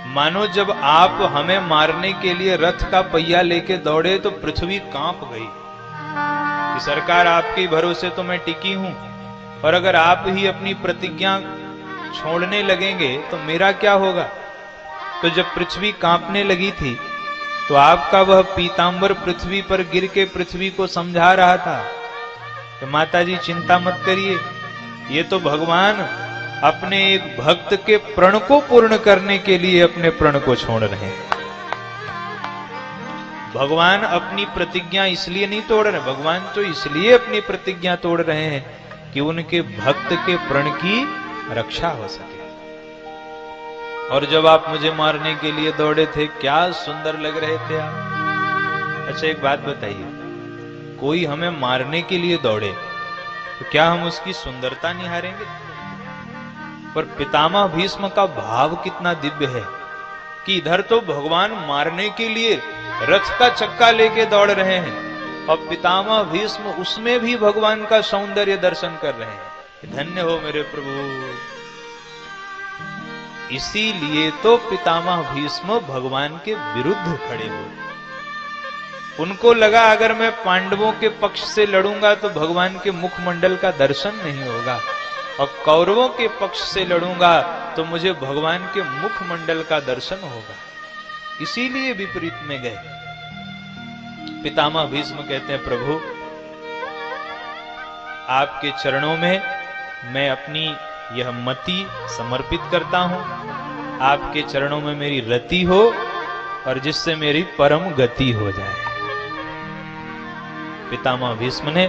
मानो जब आप हमें मारने के लिए रथ का पहिया लेके दौड़े तो पृथ्वी कांप गई कि सरकार आपके भरोसे तो मैं टिकी हूं, और अगर आप ही अपनी प्रतिज्ञा छोड़ने लगेंगे तो मेरा क्या होगा। तो जब पृथ्वी कांपने लगी थी तो आपका वह पीतांबर पृथ्वी पर गिर के पृथ्वी को समझा रहा था कि माता जी चिंता मत करिए, ये तो भगवान अपने एक भक्त के प्रण को पूर्ण करने के लिए अपने प्रण को छोड़ रहे हैं। भगवान अपनी प्रतिज्ञा इसलिए नहीं तोड़ रहे, भगवान तो इसलिए अपनी प्रतिज्ञा तोड़ रहे हैं कि उनके भक्त के प्रण की रक्षा हो सके। और जब आप मुझे मारने के लिए दौड़े थे, क्या सुंदर लग रहे थे आप। अच्छा एक बात बताइए, कोई हमें मारने के लिए दौड़े तो क्या हम उसकी सुंदरता निहारेंगे? पर पितामह भीष्म का भाव कितना दिव्य है कि इधर तो भगवान मारने के लिए रथ का चक्का लेके दौड़ रहे हैं, और पितामह भीष्म उसमें भी भगवान का सौंदर्य दर्शन कर रहे हैं। धन्य हो मेरे प्रभु। इसीलिए तो पितामह भीष्म भगवान के विरुद्ध खड़े हुए। उनको लगा अगर मैं पांडवों के पक्ष से लड़ूंगा तो भगवान के मुखमंडल का दर्शन नहीं होगा, और कौरवों के पक्ष से लड़ूंगा तो मुझे भगवान के मुखमंडल का दर्शन होगा। इसीलिए विपरीत में गए। पितामह भीष्म कहते हैं, प्रभु आपके चरणों में मैं अपनी यह मति समर्पित करता हूं, आपके चरणों में मेरी रति हो और जिससे मेरी परम गति हो जाए। पितामह भीष्म ने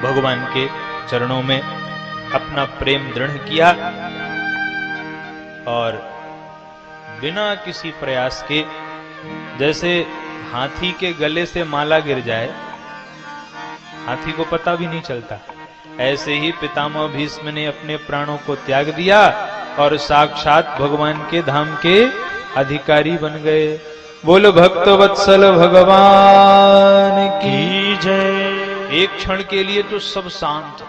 भगवान के चरणों में अपना प्रेम दृढ़ किया और बिना किसी प्रयास के, जैसे हाथी के गले से माला गिर जाए, हाथी को पता भी नहीं चलता, ऐसे ही पितामह भीष्म ने अपने प्राणों को त्याग दिया और साक्षात भगवान के धाम के अधिकारी बन गए। बोलो भक्त वत्सल भगवान की जय। एक क्षण के लिए तो सब शांत,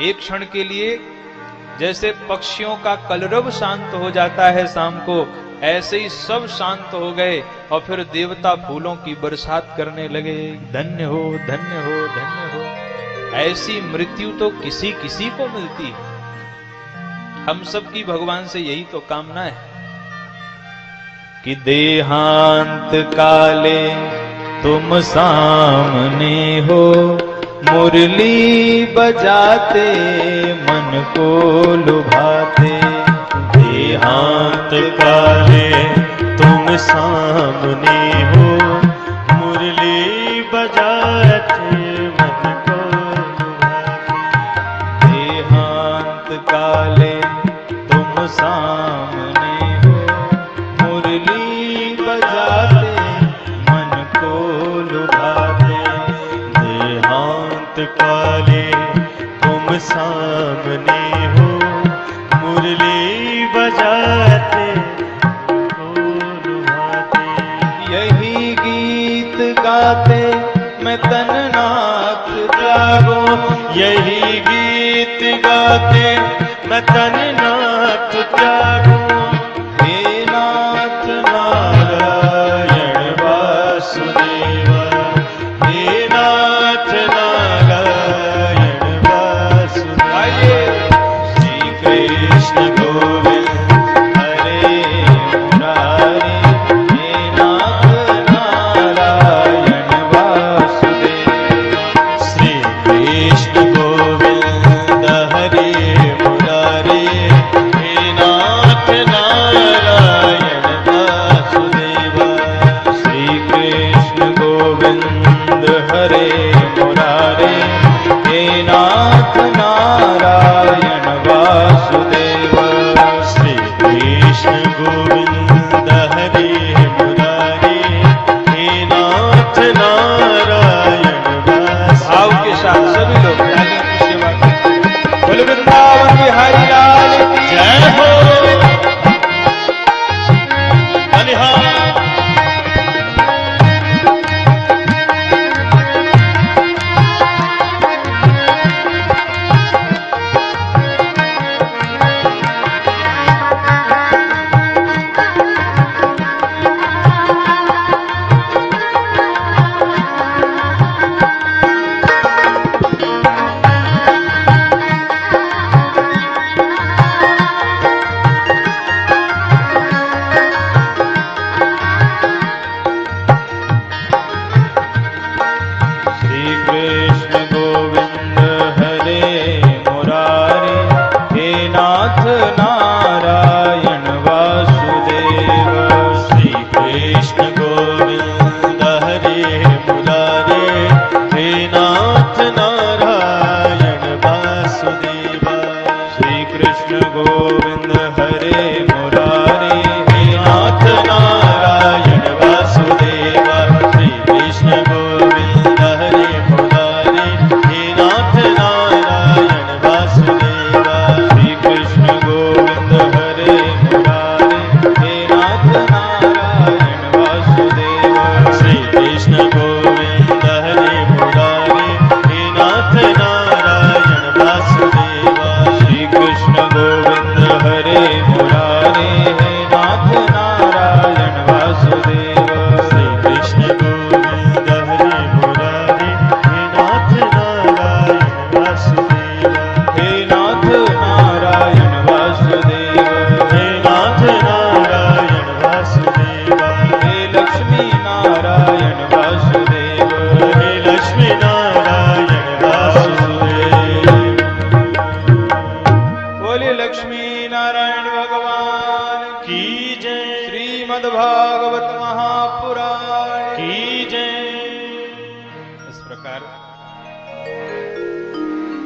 एक क्षण के लिए जैसे पक्षियों का कलरव शांत हो जाता है शाम को, ऐसे ही सब शांत हो गए और फिर देवता फूलों की बरसात करने लगे। धन्य हो धन्य हो धन्य हो। ऐसी मृत्यु तो किसी किसी को मिलती है। हम सब की भगवान से यही तो कामना है कि देहांत काले तुम सामने हो, मुरली बजाते मन को लुभाते। देहांत काले तुम सामने हो, मुरली बजाते मन को लुभाते। देहांत काले तुम सामने हो, मुरली बजाते मन को लुभाते। देहांत काले तुम सामने हो, मुरली बजाते को लुभाते। यही गीत गाते मैं तन नाथ त्यागो, यही गीत गाते मैं तन नाथ त्यागो। हे नाथ नारायण वासुदेव, हे नाथ नारायण वासुदेव। श्री कृष्ण गोविंद हरे मुरारी, हे नाथ नारायण वासुदेव। हरे मुरारे, हे नाथ नारायण वासुदेव। श्री कृष्ण गोविंद हरे मुरारे, हे नाथ नारायण वासुदेव। भाव के साथ सभी लोग तालियों की सेवा करें। बोल वृंदावन बिहारी लाल की जय हो। बलिहार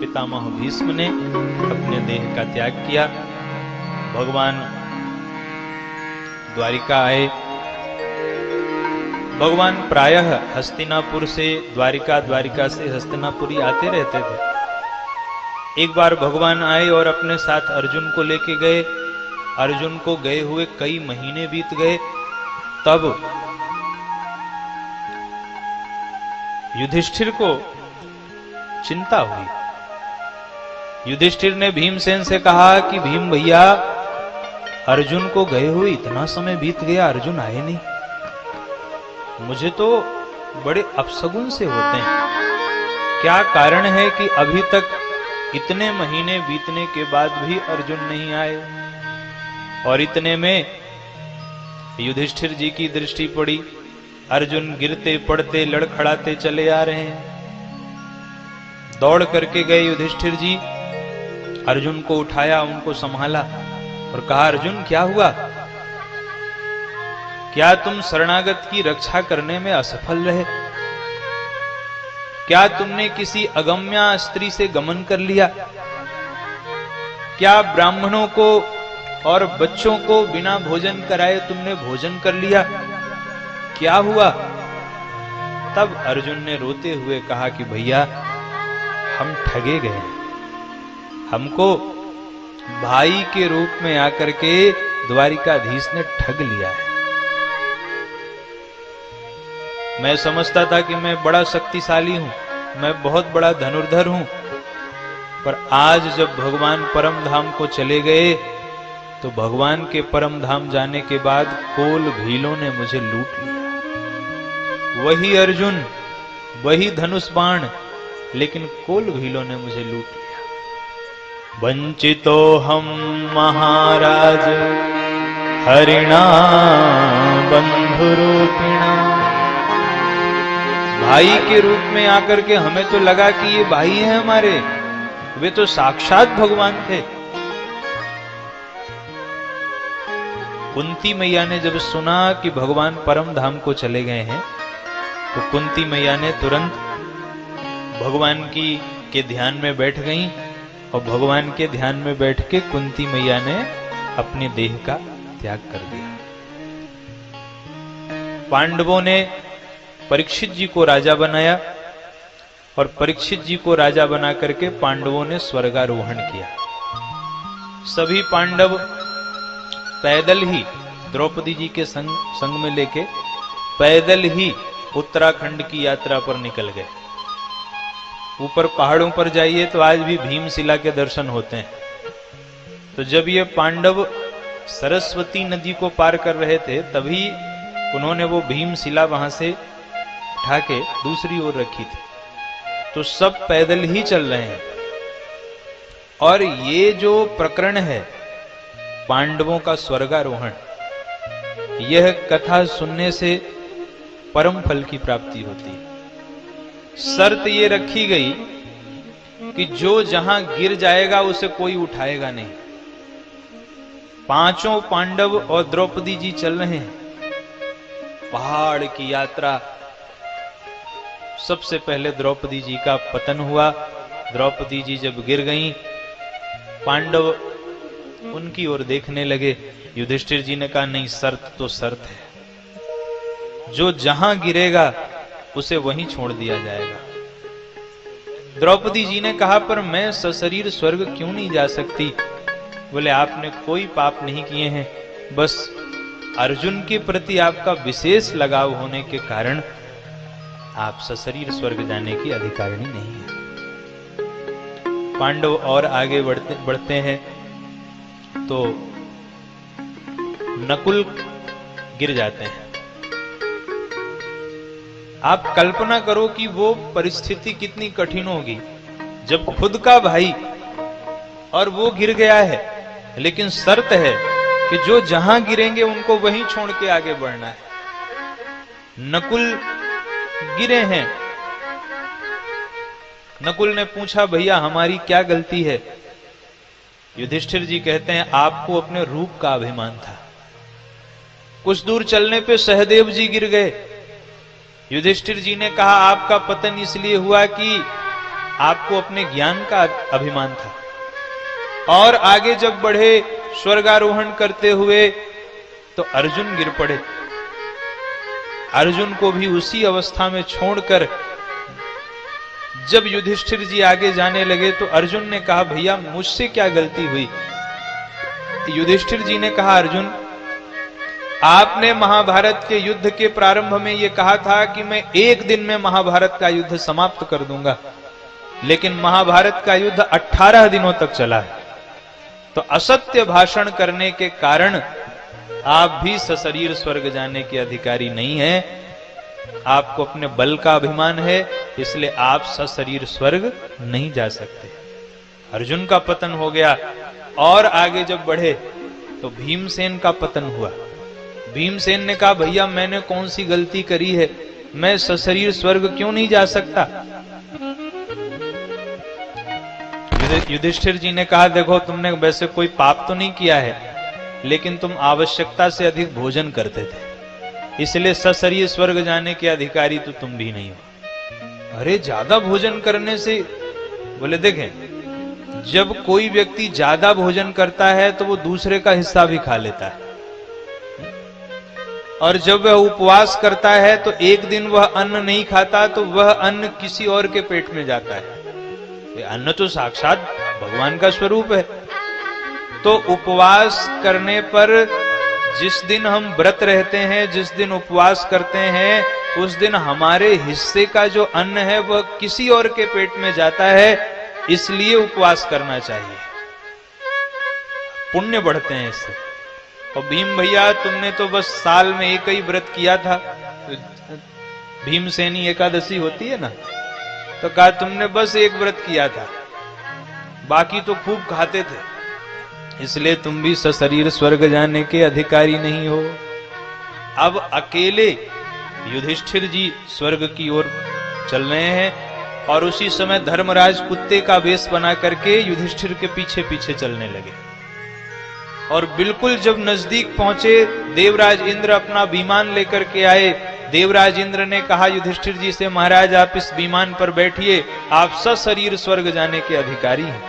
पितामह भीष्म ने अपने देह का त्याग किया। भगवान द्वारिका आए। भगवान प्रायः हस्तिनापुर से द्वारिका, द्वारिका से हस्तिनापुरी आते रहते थे। एक बार भगवान आए और अपने साथ अर्जुन को लेके गए। अर्जुन को गए हुए कई महीने बीत गए। तब युधिष्ठिर को चिंता हुई। युधिष्ठिर ने भीमसेन से कहा कि भीम भैया, अर्जुन को गए हुए इतना समय बीत गया, अर्जुन आए नहीं। मुझे तो बड़े अपशगुन से होते हैं। क्या कारण है कि अभी तक इतने महीने बीतने के बाद भी अर्जुन नहीं आए? और इतने में युधिष्ठिर जी की दृष्टि पड़ी। अर्जुन गिरते पड़ते लड़खड़ाते चले आ रहे हैं। दौड़ करके गए युधिष्ठिर जी, अर्जुन को उठाया, उनको संभाला और कहा, अर्जुन क्या हुआ? क्या तुम शरणागत की रक्षा करने में असफल रहे? क्या तुमने किसी अगम्या स्त्री से गमन कर लिया? क्या ब्राह्मणों को और बच्चों को बिना भोजन कराए तुमने भोजन कर लिया? क्या हुआ? तब अर्जुन ने रोते हुए कहा कि भैया, हम ठगे गए। हमको भाई के रूप में आकर के द्वारिकाधीश ने ठग लिया है। मैं समझता था कि मैं बड़ा शक्तिशाली हूं, मैं बहुत बड़ा धनुर्धर हूं, पर आज जब भगवान परम धाम को चले गए तो भगवान के परम धाम जाने के बाद कोल भीलों ने मुझे लूट लिया। वही अर्जुन, वही धनुष बाण, लेकिन कोल भीलों ने मुझे लूट लिया। वंचितो हम महाराज हरिणा बंधुरूपिणा। भाई के रूप में आकर के हमें तो लगा कि ये भाई हैं हमारे, वे तो साक्षात भगवान थे। कुंती मैया ने जब सुना कि भगवान परम धाम को चले गए हैं तो कुंती मैया ने तुरंत भगवान के ध्यान में बैठ गईं और भगवान के ध्यान में बैठ के कुंती मैया ने अपने देह का त्याग कर दिया। पांडवों ने परीक्षित जी को राजा बनाया और परीक्षित जी को राजा बना करके पांडवों ने स्वर्गारोहण किया। सभी पांडव पैदल ही द्रौपदी जी के संग में लेके पैदल ही उत्तराखंड की यात्रा पर निकल गए। ऊपर पहाड़ों पर जाइए तो आज भी भीमशिला के दर्शन होते हैं। तो जब ये पांडव सरस्वती नदी को पार कर रहे थे तभी उन्होंने वो भीमशिला वहां से उठा के दूसरी ओर रखी थी। तो सब पैदल ही चल रहे हैं। और ये जो प्रकरण है पांडवों का स्वर्गारोहण, यह कथा सुनने से परम फल की प्राप्ति होती है। शर्त ये रखी गई कि जो जहां गिर जाएगा उसे कोई उठाएगा नहीं। पांचों पांडव और द्रौपदी जी चल रहे हैं पहाड़ की यात्रा। सबसे पहले द्रौपदी जी का पतन हुआ। द्रौपदी जी जब गिर गईं, पांडव उनकी ओर देखने लगे। युधिष्ठिर जी ने कहा नहीं, शर्त तो शर्त है, जो जहां गिरेगा उसे वहीं छोड़ दिया जाएगा। द्रौपदी जी ने कहा पर मैं सशरीर स्वर्ग क्यों नहीं जा सकती? बोले आपने कोई पाप नहीं किए हैं, बस अर्जुन के प्रति आपका विशेष लगाव होने के कारण आप सशरीर स्वर्ग जाने की अधिकारिणी नहीं है। पांडव और आगे बढ़ते हैं तो नकुल गिर जाते हैं। आप कल्पना करो कि वो परिस्थिति कितनी कठिन होगी जब खुद का भाई और वो गिर गया है, लेकिन शर्त है कि जो जहां गिरेंगे उनको वहीं छोड़ के आगे बढ़ना है। नकुल गिरे हैं। नकुल ने पूछा भैया हमारी क्या गलती है? युधिष्ठिर जी कहते हैं आपको अपने रूप का अभिमान था। कुछ दूर चलने पे सहदेव जी गिर गए। युधिष्ठिर जी ने कहा आपका पतन इसलिए हुआ कि आपको अपने ज्ञान का अभिमान था। और आगे जब बढ़े स्वर्गारोहण करते हुए तो अर्जुन गिर पड़े। अर्जुन को भी उसी अवस्था में छोड़कर जब युधिष्ठिर जी आगे जाने लगे तो अर्जुन ने कहा भैया मुझसे क्या गलती हुई? युधिष्ठिर जी ने कहा अर्जुन, आपने महाभारत के युद्ध के प्रारंभ में यह कहा था कि मैं एक दिन में महाभारत का युद्ध समाप्त कर दूंगा, लेकिन महाभारत का युद्ध 18 दिनों तक चला है। तो असत्य भाषण करने के कारण आप भी सशरीर स्वर्ग जाने के अधिकारी नहीं हैं। आपको अपने बल का अभिमान है, इसलिए आप सशरीर स्वर्ग नहीं जा सकते। अर्जुन का पतन हो गया। और आगे जब बढ़े तो भीमसेन का पतन हुआ। भीमसेन ने कहा भैया मैंने कौन सी गलती करी है, मैं सशरीर स्वर्ग क्यों नहीं जा सकता? युधिष्ठिर जी ने कहा देखो तुमने वैसे कोई पाप तो नहीं किया है, लेकिन तुम आवश्यकता से अधिक भोजन करते थे, इसलिए सशरीर स्वर्ग जाने के अधिकारी तो तुम भी नहीं हो। अरे ज्यादा भोजन करने से? बोले देखें जब कोई व्यक्ति ज्यादा भोजन करता है तो वो दूसरे का हिस्सा भी खा लेता है, और जब वह उपवास करता है तो एक दिन वह अन्न नहीं खाता तो वह अन्न किसी और के पेट में जाता है। अन्न तो साक्षात भगवान का स्वरूप है। तो उपवास करने पर जिस दिन हम व्रत रहते हैं, जिस दिन उपवास करते हैं, उस दिन हमारे हिस्से का जो अन्न है वह किसी और के पेट में जाता है, इसलिए उपवास करना चाहिए, पुण्य बढ़ते हैं इससे। और भीम भैया तुमने तो बस साल में एक ही व्रत किया था, भीमसेनी एकादशी होती है ना, तो कहा तुमने बस एक व्रत किया था, बाकी तो खूब खाते थे, इसलिए तुम भी सशरीर स्वर्ग जाने के अधिकारी नहीं हो। अब अकेले युधिष्ठिर जी स्वर्ग की ओर चल रहे हैं और उसी समय धर्मराज कुत्ते का वेश बना करके युधिष्ठिर के पीछे पीछे चलने लगे। और बिल्कुल जब नजदीक पहुंचे, देवराज इंद्र अपना विमान लेकर के आए, देवराज इंद्र ने कहा युधिष्ठिर जी से, महाराज आप इस विमान पर बैठिए, आप सशरीर स्वर्ग जाने के अधिकारी हैं।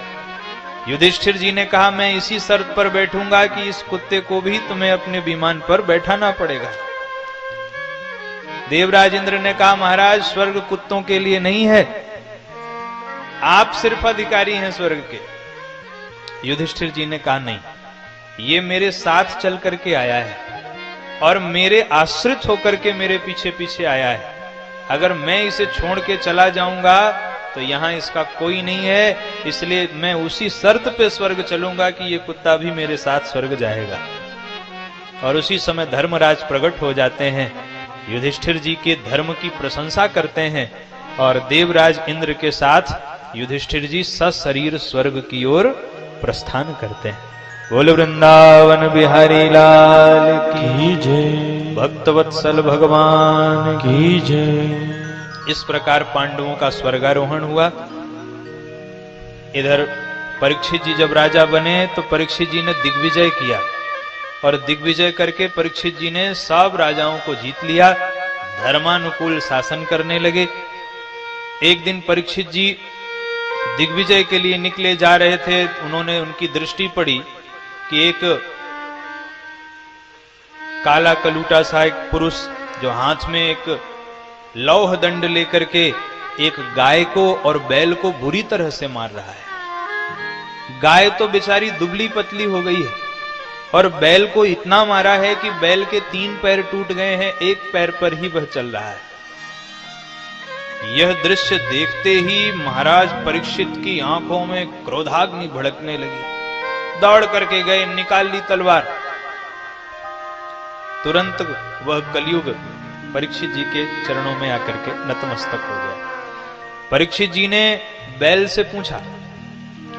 युधिष्ठिर जी ने कहा, मैं इसी शर्त पर बैठूंगा कि इस कुत्ते को भी तुम्हें अपने विमान पर बैठाना पड़ेगा। देवराज इंद्र ने कहा, महाराज स्वर्ग कुत्तों के लिए नहीं है, आप सिर्फ अधिकारी हैं स्वर्ग के। युधिष्ठिर जी ने कहा, नहीं, ये मेरे साथ चल करके आया है और मेरे आश्रित होकर के मेरे पीछे पीछे आया है। अगर मैं इसे छोड़ के चला जाऊंगा तो यहां इसका कोई नहीं है, इसलिए मैं उसी शर्त पे स्वर्ग चलूंगा कि ये कुत्ता भी मेरे साथ स्वर्ग जाएगा। और उसी समय धर्मराज प्रकट हो जाते हैं, युधिष्ठिर जी के धर्म की प्रशंसा करते हैं और देवराज इंद्र के साथ युधिष्ठिर जी सशरीर स्वर्ग की ओर प्रस्थान करते हैं। बोल वृंदावन बिहारी लाल की जय, भक्तवत्सल भगवान की जय। इस प्रकार पांडवों का स्वर्गारोहण हुआ। इधर परीक्षित जी जब राजा बने तो परीक्षित जी ने दिग्विजय किया और दिग्विजय करके परीक्षित जी ने सब राजाओं को जीत लिया, धर्मानुकूल शासन करने लगे। एक दिन परीक्षित जी दिग्विजय के लिए निकले जा रहे थे, उन्होंने उनकी दृष्टि पड़ी कि एक काला कलूटा सा एक पुरुष जो हाथ में एक लौह दंड लेकर के एक गाय को और बैल को बुरी तरह से मार रहा है। गाय तो बेचारी दुबली पतली हो गई है और बैल को इतना मारा है कि बैल के 3 पैर टूट गए हैं, एक पैर पर ही वह चल रहा है। यह दृश्य देखते ही महाराज परीक्षित की आंखों में क्रोधाग्नि भड़कने लगी। दौड़ करके गए, निकाल ली तलवार। तुरंत वह कलयुग परीक्षित जी के चरणों में आकर के नतमस्तक हो गया। परीक्षित जी ने बैल से पूछा,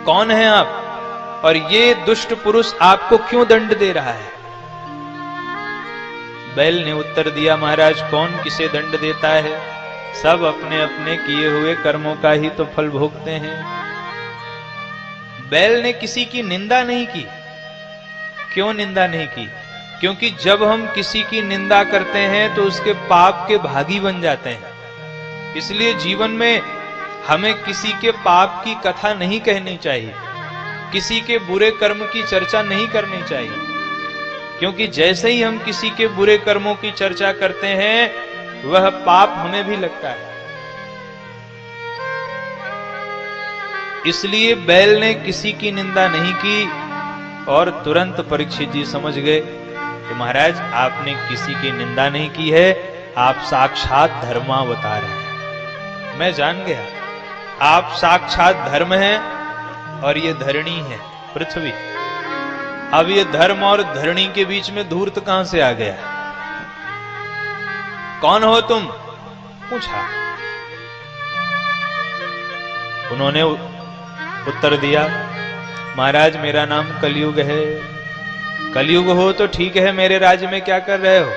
कौन है आप और ये दुष्ट पुरुष आपको क्यों दंड दे रहा है? बैल ने उत्तर दिया, महाराज कौन किसे दंड देता है, सब अपने अपने किए हुए कर्मों का ही तो फल भोगते हैं। बैल ने किसी की निंदा नहीं की। क्यों निंदा नहीं की? क्योंकि जब हम किसी की निंदा करते हैं तो उसके पाप के भागी बन जाते हैं। इसलिए जीवन में हमें किसी के पाप की कथा नहीं कहनी चाहिए, किसी के बुरे कर्म की चर्चा नहीं करनी चाहिए, क्योंकि जैसे ही हम किसी के बुरे कर्मों की चर्चा करते हैं वह पाप हमें भी लगता है। इसलिए बैल ने किसी की निंदा नहीं की और तुरंत परीक्षित जी समझ गए कि महाराज आपने किसी की निंदा नहीं की है, आप साक्षात धर्मावतार हैं। मैं जान गया आप साक्षात धर्म हैं और ये धरणी है पृथ्वी। अब ये धर्म और धरणी के बीच में धूर्त कहां से आ गया? कौन हो तुम? पूछा। उन्होंने उत्तर दिया, महाराज मेरा नाम कलयुग है। कलयुग हो तो ठीक है, मेरे राज्य में क्या कर रहे हो?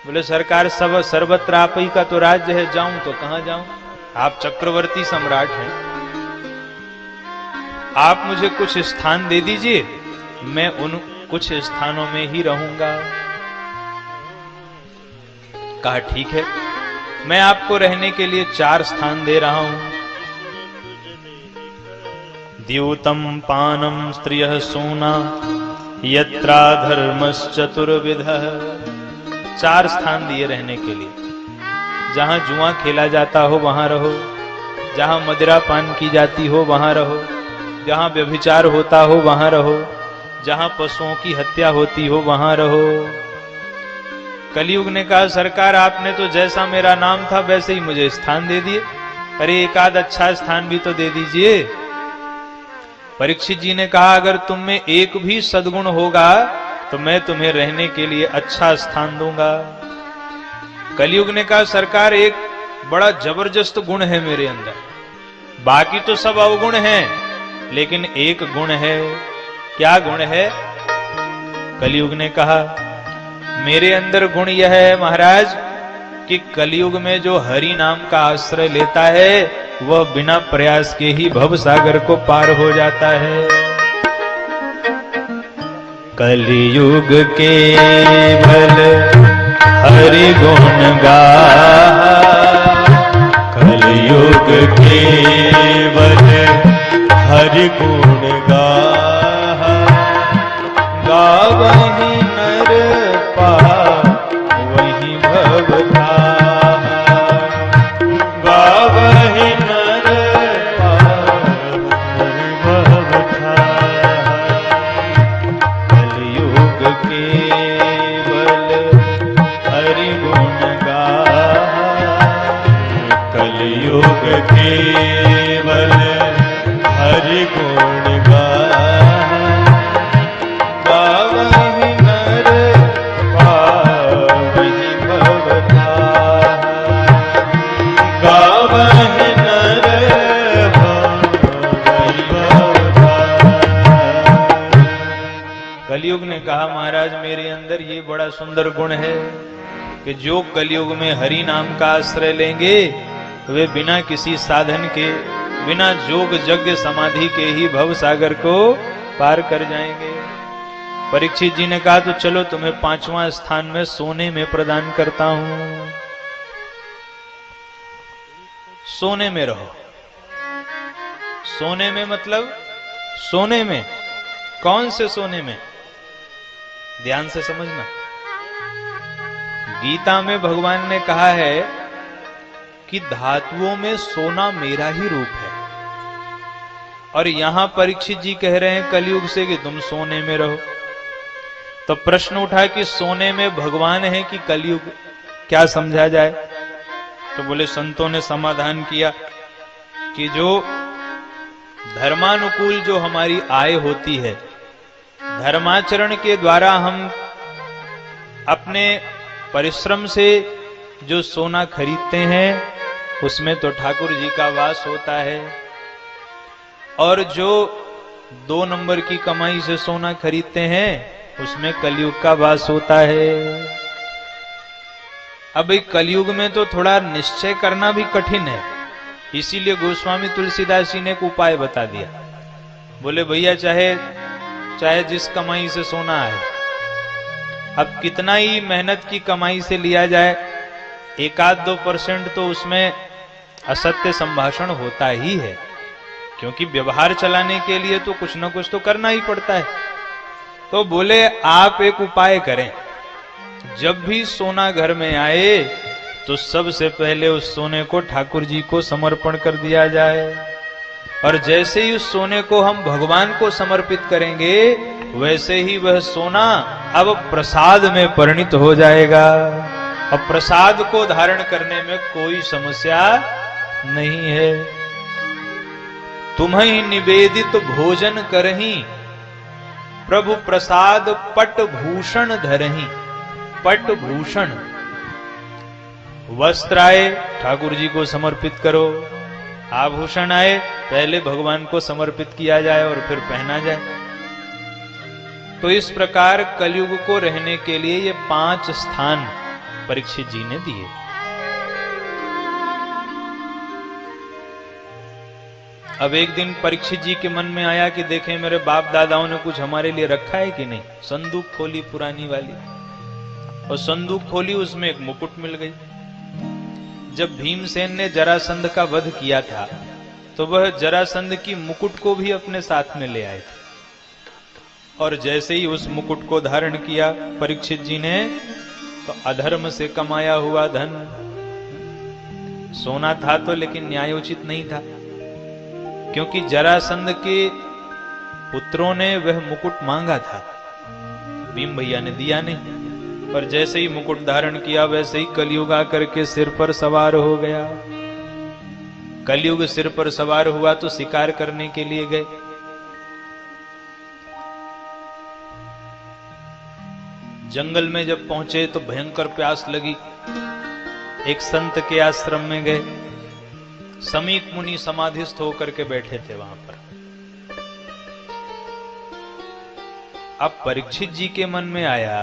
बोले सरकार सब सर्वत्र आप ही का तो राज्य है, जाऊं तो कहां जाऊं? आप चक्रवर्ती सम्राट हैं, आप मुझे कुछ स्थान दे दीजिए, मैं उन कुछ स्थानों में ही रहूंगा। कहा ठीक है, मैं आपको रहने के लिए 4 स्थान दे रहा हूं। द्यूतम पानम स्त्रियः सूना यत्रा धर्मश्चतुर्विधः। 4 स्थान दिए रहने के लिए। जहां जुआ खेला जाता हो वहां रहो, जहां मदिरा पान की जाती हो वहां रहो, जहां व्यभिचार होता हो वहां रहो, जहां पशुओं की हत्या होती हो वहां रहो। कलयुग ने कहा सरकार आपने तो जैसा मेरा नाम था वैसे ही मुझे स्थान दे दिए, अरे एक आध अच्छा स्थान भी तो दे दीजिए। परीक्षित जी ने कहा अगर तुम में एक भी सद्गुण होगा तो मैं तुम्हें रहने के लिए अच्छा स्थान दूंगा। कलयुग ने कहा सरकार एक बड़ा जबरदस्त गुण है मेरे अंदर, बाकी तो सब अवगुण हैं, लेकिन एक गुण है। क्या गुण है? कलयुग ने कहा मेरे अंदर गुण यह है महाराज कि कलयुग में जो हरि नाम का आश्रय लेता है वह बिना प्रयास के ही भव सागर को पार हो जाता है। कलयुग के भल हरि गुण गाहा। कलयुग केवल हरि गुण गाहा। गावहि नर पावहि भव ताहा। गावहि नर पावहि भव ताहा। कलयुग केवल हरि गुण गाहा। कलयुग केवल हरि गुण गाहा। गावहि नर पावहि भव ताहा। गावहि नर पावहि भव ताहा। कलयुग ने कहा, महाराज मेरे अंदर ये बड़ा सुंदर गुण है कि जो कलयुग में हरि नाम का आश्रय लेंगे वे बिना किसी साधन के, बिना जोग यज्ञ समाधि के ही भव सागर को पार कर जाएंगे। परीक्षित जी ने कहा, तो चलो तुम्हें 5वां स्थान में सोने में प्रदान करता हूं। सोने में रहो। सोने में मतलब सोने में, कौन से सोने में? ध्यान से समझना। गीता में भगवान ने कहा है कि धातुओं में सोना मेरा ही रूप है, और यहां परीक्षित जी कह रहे हैं कलयुग से कि तुम सोने में रहो। तो प्रश्न उठा कि सोने में भगवान है कि कलयुग, क्या समझा जाए? तो बोले संतों ने समाधान किया कि जो धर्मानुकूल जो हमारी आय होती है, धर्माचरण के द्वारा हम अपने परिश्रम से जो सोना खरीदते हैं उसमें तो ठाकुर जी का वास होता है, और जो 2 नंबर की कमाई से सोना खरीदते हैं उसमें कलयुग का वास होता है। अब कलयुग में तो थोड़ा निश्चय करना भी कठिन है, इसीलिए गोस्वामी तुलसीदास जी ने एक उपाय बता दिया। बोले भैया चाहे जिस कमाई से सोना है, अब कितना ही मेहनत की कमाई से लिया जाए, 1-2% तो उसमें असत्य संभाषण होता ही है, क्योंकि व्यवहार चलाने के लिए तो कुछ ना कुछ तो करना ही पड़ता है। तो बोले आप एक उपाय करें, जब भी सोना घर में आए तो सबसे पहले उस सोने को ठाकुर जी को समर्पण कर दिया जाए, और जैसे ही उस सोने को हम भगवान को समर्पित करेंगे वैसे ही वह सोना अब प्रसाद में परिणित हो जाएगा, और प्रसाद को धारण करने में कोई समस्या नहीं है। तुम्हें निवेदित भोजन करही, प्रभु प्रसाद पट भूषण धरही। पट भूषण, वस्त्र आए ठाकुर जी को समर्पित करो, आभूषण आए पहले भगवान को समर्पित किया जाए और फिर पहना जाए। तो इस प्रकार कलयुग को रहने के लिए ये 5 स्थान परीक्षित जी ने दिए। अब एक दिन परीक्षित जी के मन में आया कि देखें मेरे बाप दादाओं ने कुछ हमारे लिए रखा है कि नहीं। संदूक खोली पुरानी वाली, और संदूक खोली, उसमें एक मुकुट मिल गई। जब भीमसेन ने जरासंध का वध किया था तो वह जरासंध की मुकुट को भी अपने साथ में ले आए थे, और जैसे ही उस मुकुट को धारण किया परीक्षित जी ने, तो अधर्म से कमाया हुआ धन, सोना था तो लेकिन न्यायोचित नहीं था, क्योंकि जरासंध के पुत्रों ने वह मुकुट मांगा था, भीम भैया ने दिया नहीं। पर जैसे ही मुकुट धारण किया वैसे ही कलयुग आकर के सिर पर सवार हो गया। कलयुग सिर पर सवार हुआ तो शिकार करने के लिए गए। जंगल में जब पहुंचे तो भयंकर प्यास लगी। एक संत के आश्रम में गए। समीक मुनि समाधिस्थ होकर के बैठे थे वहां पर। अब परीक्षित जी के मन में आया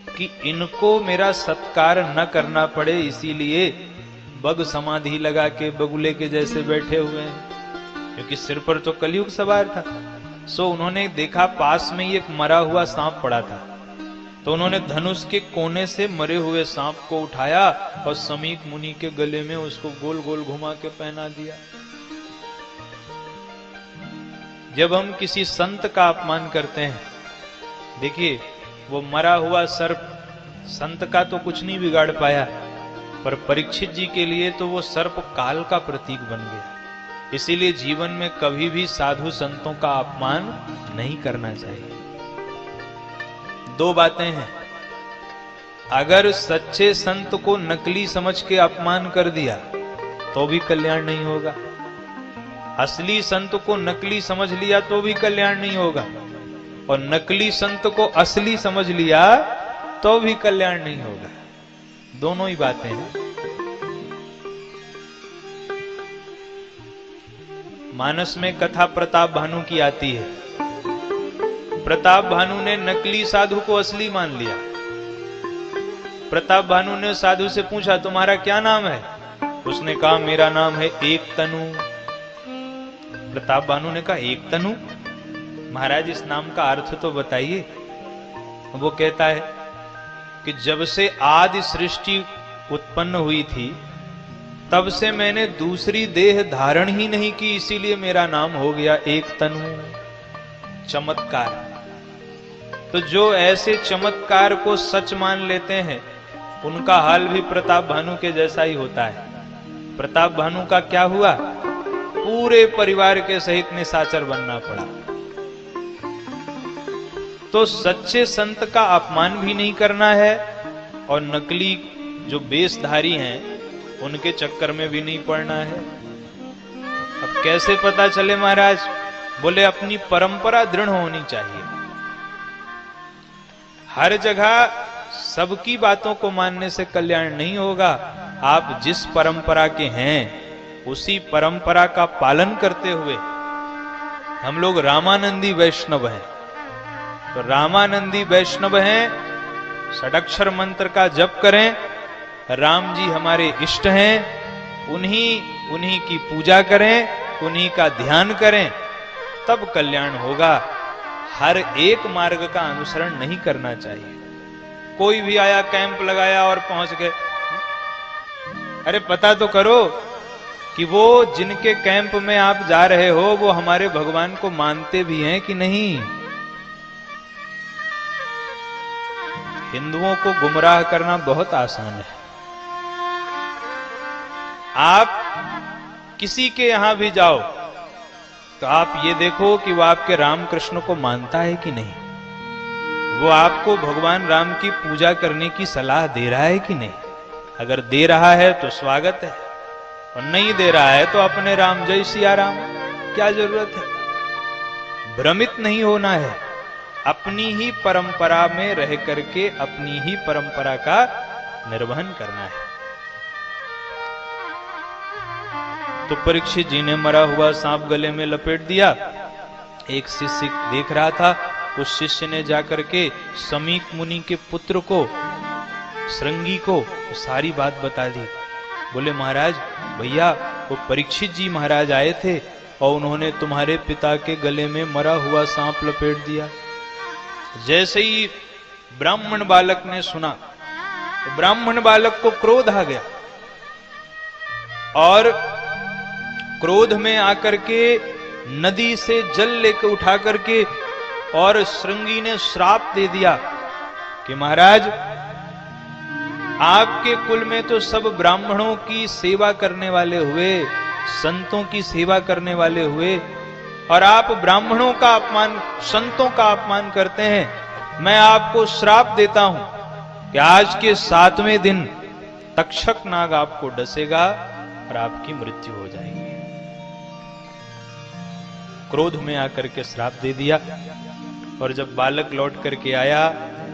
कि इनको मेरा सत्कार न करना पड़े, इसीलिए बग समाधि लगा के बगुले के जैसे बैठे हुए हैं, क्योंकि सिर पर तो कलयुग सवार था। सो उन्होंने देखा पास में ही एक मरा हुआ सांप पड़ा था, तो उन्होंने धनुष के कोने से मरे हुए सांप को उठाया और समीक मुनि के गले में उसको गोल गोल घुमा के पहना दिया। जब हम किसी संत का अपमान करते हैं, देखिए वो मरा हुआ सर्प संत का तो कुछ नहीं बिगाड़ पाया, पर परीक्षित जी के लिए तो वो सर्प काल का प्रतीक बन गया। इसीलिए जीवन में कभी भी साधु संतों का अपमान नहीं करना चाहिए। दो बातें हैं, अगर सच्चे संत को नकली समझ के अपमान कर दिया तो भी कल्याण नहीं होगा, असली संत को नकली समझ लिया तो भी कल्याण नहीं होगा, और नकली संत को असली समझ लिया तो भी कल्याण नहीं होगा। दोनों ही बातें हैं। मानस में कथा प्रताप भानु की आती है। प्रताप भानु ने नकली साधु को असली मान लिया। प्रताप भानु ने साधु से पूछा, तुम्हारा क्या नाम है? उसने कहा, मेरा नाम है एक तनु। प्रताप भानु ने कहा, एक तनु? महाराज इस नाम का अर्थ तो बताइए। वो कहता है कि जब से आदि सृष्टि उत्पन्न हुई थी तब से मैंने दूसरी देह धारण ही नहीं की, इसीलिए मेरा नाम हो गया एक तनु। चमत्कार। तो जो ऐसे चमत्कार को सच मान लेते हैं उनका हाल भी प्रताप भानु के जैसा ही होता है। प्रताप भानु का क्या हुआ? पूरे परिवार के सहित निशाचर बनना पड़ा। तो सच्चे संत का अपमान भी नहीं करना है और नकली जो वेशधारी हैं उनके चक्कर में भी नहीं पड़ना है। अब कैसे पता चले महाराज? बोले अपनी परंपरा दृढ़ होनी चाहिए। हर जगह सबकी बातों को मानने से कल्याण नहीं होगा। आप जिस परंपरा के हैं उसी परंपरा का पालन करते हुए, हम लोग रामानंदी वैष्णव हैं, तो रामानंदी वैष्णव हैं, षडक्षर मंत्र का जप करें, राम जी हमारे इष्ट हैं, उन्हीं की पूजा करें, उन्हीं का ध्यान करें, तब कल्याण होगा। हर एक मार्ग का अनुसरण नहीं करना चाहिए। कोई भी आया, कैंप लगाया और पहुंच गए। अरे पता तो करो कि वो जिनके कैंप में आप जा रहे हो वो हमारे भगवान को मानते भी हैं कि नहीं। हिंदुओं को गुमराह करना बहुत आसान है। आप किसी के यहां भी जाओ तो आप ये देखो कि वो आपके रामकृष्ण को मानता है कि नहीं। वो आपको भगवान राम की पूजा करने की सलाह दे रहा है कि नहीं। अगर दे रहा है तो स्वागत है, और नहीं दे रहा है तो अपने राम जय सिया राम, क्या जरूरत है। भ्रमित नहीं होना है, अपनी ही परंपरा में रह करके अपनी ही परंपरा का निर्वहन करना है। तो परीक्षित जी ने मरा हुआ सांप गले में लपेट दिया। एक शिष्य देख रहा था, उस शिष्य ने जाकर के समीक मुनि के पुत्र को, श्रृंगी को सारी बात बता दी। बोले महाराज, भैया वो परीक्षित जी महाराज आए थे और उन्होंने तुम्हारे पिता के गले में मरा हुआ सांप लपेट दिया। जैसे ही ब्राह्मण बालक ने सुना तो ब्राह्मण बालक को क्रोध आ गया और क्रोध में आकर के नदी से जल लेकर उठा करके और श्रृंगी ने श्राप दे दिया कि महाराज आपके कुल में तो सब ब्राह्मणों की सेवा करने वाले हुए, संतों की सेवा करने वाले हुए, और आप ब्राह्मणों का अपमान, संतों का अपमान करते हैं। मैं आपको श्राप देता हूं कि आज के 7वें दिन तक्षक नाग आपको डसेगा और आपकी मृत्यु हो जाएगी। क्रोध में आकर के श्राप दे दिया। और जब बालक लौट करके आया,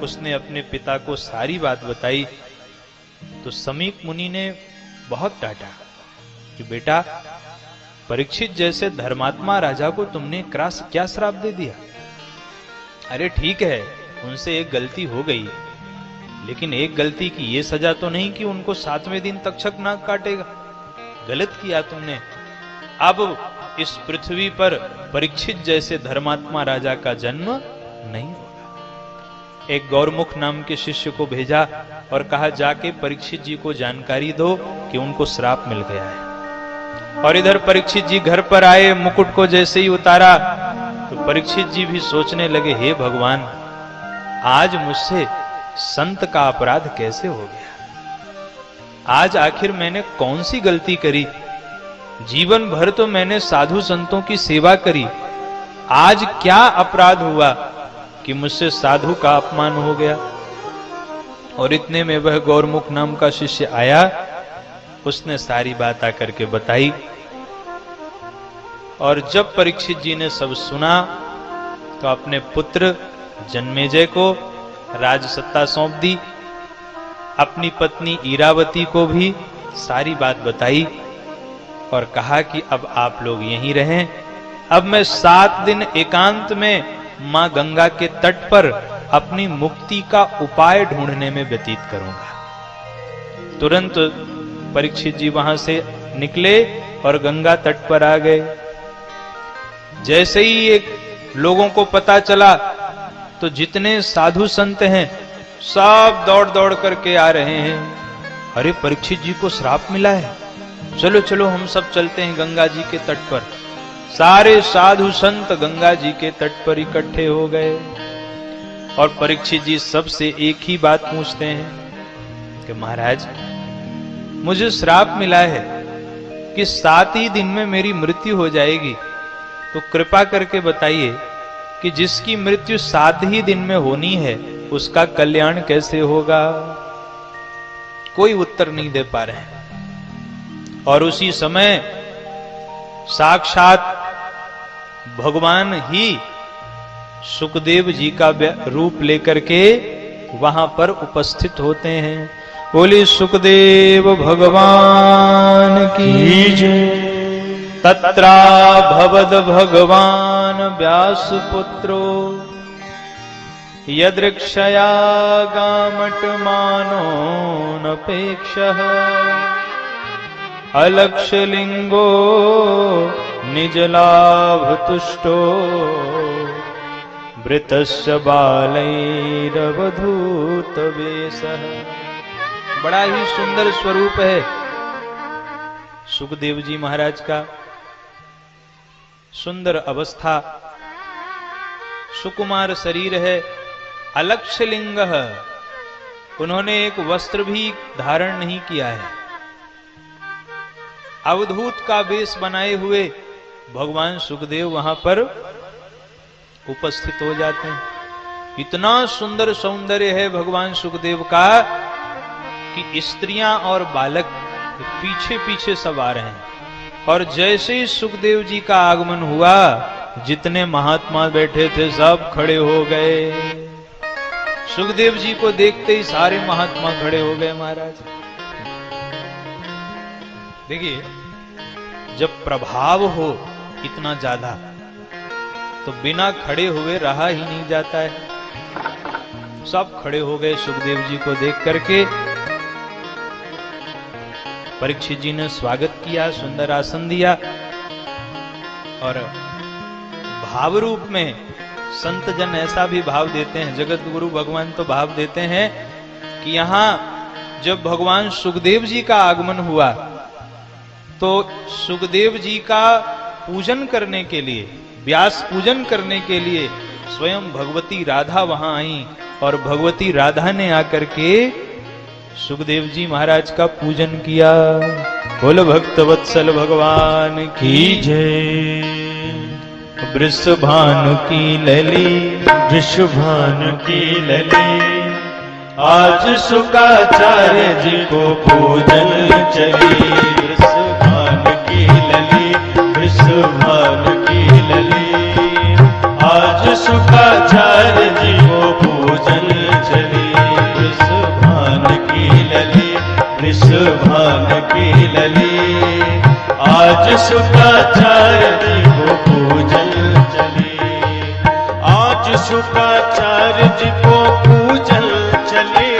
उसने अपने पिता को सारी बात बताई। तो समीक मुनि ने बहुत डांटा कि बेटा, परीक्षित जैसे धर्मात्मा राजा को तुमने क्या श्राप दे दिया। अरे ठीक है, उनसे एक गलती हो गई, लेकिन एक गलती की ये सजा तो नहीं कि उनको 7वें दिन तक्षक नाग काटेगा। गलत किया तुमने। अब इस पृथ्वी पर परीक्षित जैसे धर्मात्मा राजा का जन्म नहीं होगा। एक गौरमुख नाम के शिष्य को भेजा और कहा जाके परीक्षित जी को जानकारी दो कि उनको श्राप मिल गया है। और इधर परीक्षित जी घर पर आए, मुकुट को जैसे ही उतारा तो परीक्षित जी भी सोचने लगे, हे भगवान, आज मुझसे संत का अपराध कैसे हो गया? आज आखिर मैंने कौन सी गलती करी? जीवन भर तो मैंने साधु संतों की सेवा करी, आज क्या अपराध हुआ कि मुझसे साधु का अपमान हो गया? और इतने में वह गौरमुख नाम का शिष्य आया, उसने सारी बात आकर के बताई। और जब परीक्षित जी ने सब सुना तो अपने पुत्र जन्मेजय को राजसत्ता सौंप दी, अपनी पत्नी ईरावती को भी सारी बात बताई और कहा कि अब आप लोग यहीं रहें, अब मैं 7 दिन एकांत में मां गंगा के तट पर अपनी मुक्ति का उपाय ढूंढने में व्यतीत करूंगा। तुरंत परीक्षित जी वहां से निकले और गंगा तट पर आ गए। जैसे ही एक लोगों को पता चला तो जितने साधु संत हैं सब दौड़ दौड़ करके आ रहे हैं, अरे परीक्षित जी को श्राप मिला है, चलो चलो हम सब चलते हैं गंगा जी के तट पर। सारे साधु संत गंगा जी के तट पर इकट्ठे हो गए और परीक्षित जी सबसे एक ही बात पूछते हैं कि महाराज, मुझे श्राप मिला है कि 7 ही दिन में मेरी मृत्यु हो जाएगी, तो कृपा करके बताइए कि जिसकी मृत्यु 7 ही दिन में होनी है उसका कल्याण कैसे होगा? कोई उत्तर नहीं दे पा रहे। और उसी समय साक्षात भगवान ही सुखदेव जी का रूप लेकर के वहां पर उपस्थित होते हैं। बोले सुखदेव भगवान की जय। तत्रा भवद भगवान व्यास पुत्रो यदृक्षया गामट मानो नपेक्षः अलक्षलिंगो निजलाभ तुष्टो वृतस्य बालैरवधूत वेशः। बड़ा ही सुंदर स्वरूप है सुखदेव जी महाराज का, सुंदर अवस्था, सुकुमार शरीर है, अलक्ष्य लिंग, उन्होंने एक वस्त्र भी धारण नहीं किया है। अवधूत का वेश बनाए हुए भगवान सुखदेव वहां पर उपस्थित हो जाते हैं। इतना सुंदर सौंदर्य है भगवान सुखदेव का कि स्त्रियां और बालक पीछे पीछे सब आ रहे हैं। और जैसे ही सुखदेव जी का आगमन हुआ, जितने महात्मा बैठे थे सब खड़े हो गए। सुखदेव जी को देखते ही सारे महात्मा खड़े हो गए महाराज। देखिए, जब प्रभाव हो इतना ज्यादा तो बिना खड़े हुए रहा ही नहीं जाता है। सब खड़े हो गए सुखदेव जी को देख करके। परीक्षित जी ने स्वागत किया, सुंदर आसन दिया और भाव रूप में संत जन ऐसा भी भाव देते हैं, जगत गुरु भगवान तो भाव देते हैं कि यहां जब भगवान सुखदेव जी का आगमन हुआ तो सुखदेव जी का पूजन करने के लिए, व्यास पूजन करने के लिए स्वयं भगवती राधा वहां आई और भगवती राधा ने आकर के सुखदेव जी महाराज का पूजन किया। बोल भक्त वत्सल भगवान की जय। वृषभानु की लली, वृषभानु की लली, आज शुकाचार्य जी को पूजन चली। वृषभानु की लली, वृषभानु की लली, आज शुकाचार्य जी को पूजन चली। वृषभानु की लली, वृषभानु की लली, आज शुकाचार्य जी को पूजन चली। आज शुकाचार्य जी को पूजन चले,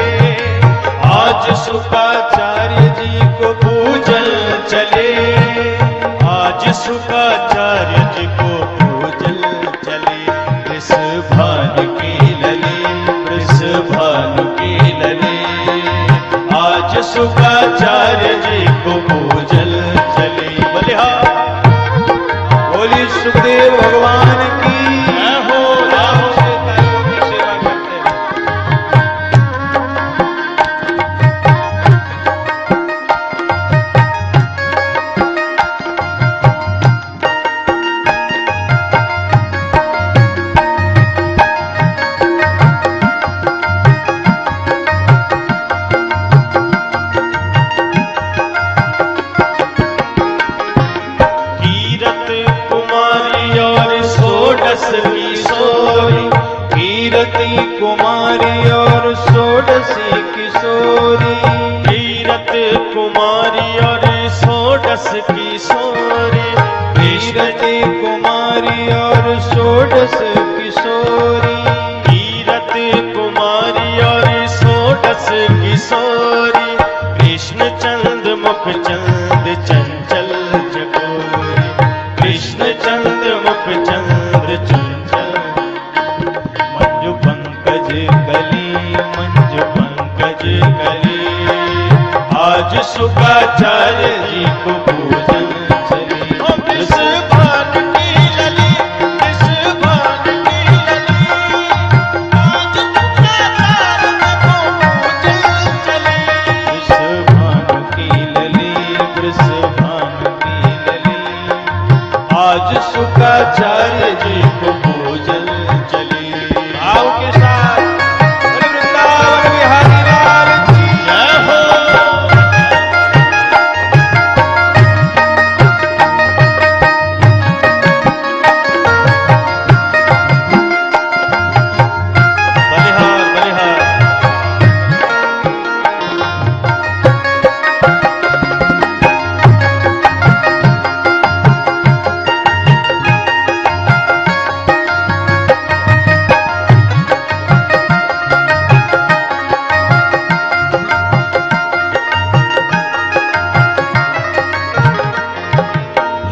आज शुकाचार्य जी को पूजन चले, आज शुकाचार्य जी को पूजन चले। वृषभानु की लली, सुखदेव भगवान की जय हो, जय हो। सेवकाओं की सेवा करते हैं। कीरत कुमारी और षोडश किशोरी, कीरति कुमारी और षोडशी किशोरी, कीरत कुमारी और षोडश किशोरी, कीरति कुमारी और षोडश किशोरी, कीरत कुमारी और षोडश किशोरी, कृष्ण चंद मुख चंद चंचल चकोरी, कृष्ण चंद मुख चंद्र चंचल, मंजु पंकज कली, मंजु पंकज कली, आज शुकाचार्य जी को पूजन चली। वृषभान की लली, वृषभान की लली, आज शुकाचार्य जी को पूजन चली। वृषभान की लली, वृषभान की लली, आज शुकाचार्य जी को पूजन चली। भाव के साथ बोले वृंदावन बिहारी लाल की जय हो। बलिहार बलिहार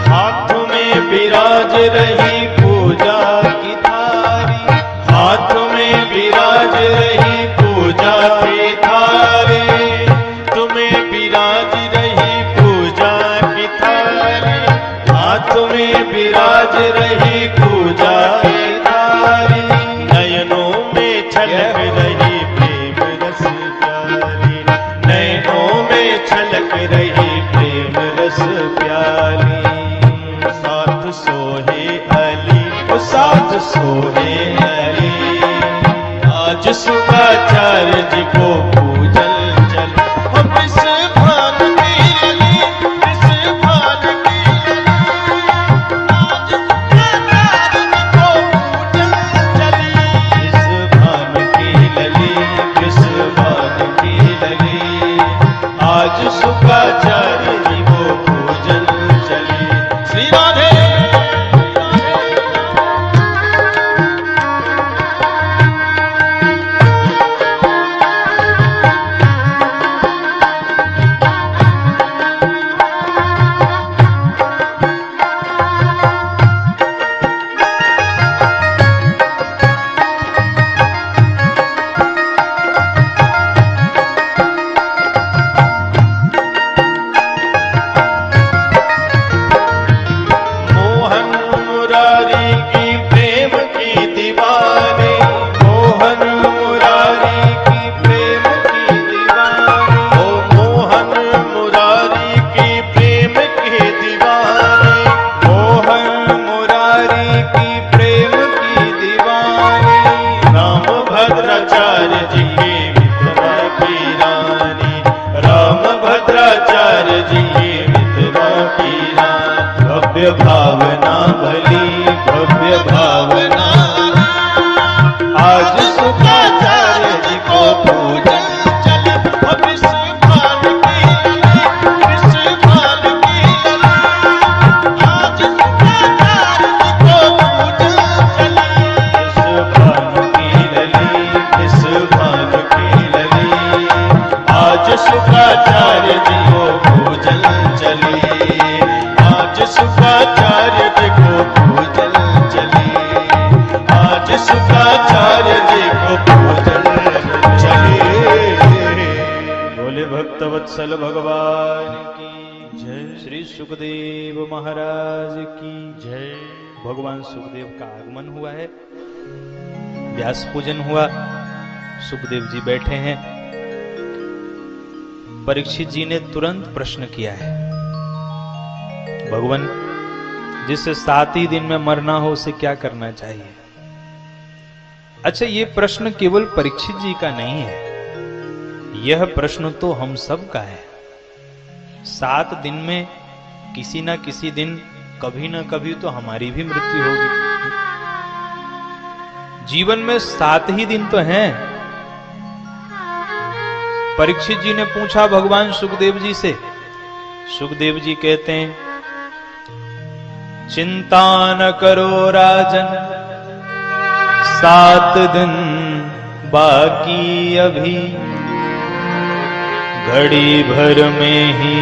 हाथ में विराज रही पूजा की थारी, हाथ में विराज रही पूजा की थारी, तुम्हें विराज रही पूजा की थारी, हाथ में विराज रही पूजा की थारी, नयनों में छलक रही प्रेम रस प्याली, नयनों में छलक रही प्रेम रस प्याली, साथ सोहे अली, ओ साथ सोहे अली, आज शुकाचार्य जी को पूजन चले। ओ वृषभान की लली, वृषभान की लली, आज शुकाचार्य जी को पूजन चली। वृषभान की लली, वृषभान की लली, आज शुकाचार्य जी को पूजन चली। श्री राधे मोहन मुरारी की प्रेम की दीवानी, मोहन मुरारी की प्रेम की दीवानी, ओ मोहन मुरारी की प्रेम की दीवानी, मोहन मुरारी की प्रेम की दीवानी, राम भद्राचार्य जी की मिथिला की रानी, राम भद्राचार्य जी की मिथिला की रानी, भव्य भावना भली, भव्य भावना, आज शुकाचार्य जी को पूजन चले। ओ वृषभान की लली, वृषभान की लली, आज शुकाचार्य जी को पूजन चले। वृषभान की लली, वृषभान की लली, आज शुकाचार्य जी को पूजन चली, आज शुकाचार्य जी को पूजन चली, आज शुकाचार्य जी को पूजन चली। बोले भक्तवत्सल भगवान की जय, श्री सुखदेव महाराज की जय। भगवान सुखदेव का आगमन हुआ है, व्यास पूजन हुआ, सुखदेव जी बैठे हैं। परीक्षित जी ने तुरंत प्रश्न किया है, भगवान जिसे 7 ही दिन में मरना हो उसे क्या करना चाहिए? अच्छा, ये प्रश्न केवल परीक्षित जी का नहीं है, यह प्रश्न तो हम सब का है। 7 दिन में किसी ना किसी दिन कभी ना कभी तो हमारी भी मृत्यु होगी। जीवन में 7 ही दिन तो हैं। परीक्षित जी ने पूछा भगवान सुखदेव जी से, सुखदेव जी कहते हैं, चिंता न करो राजन, 7 दिन बाकी अभी, घड़ी भर में ही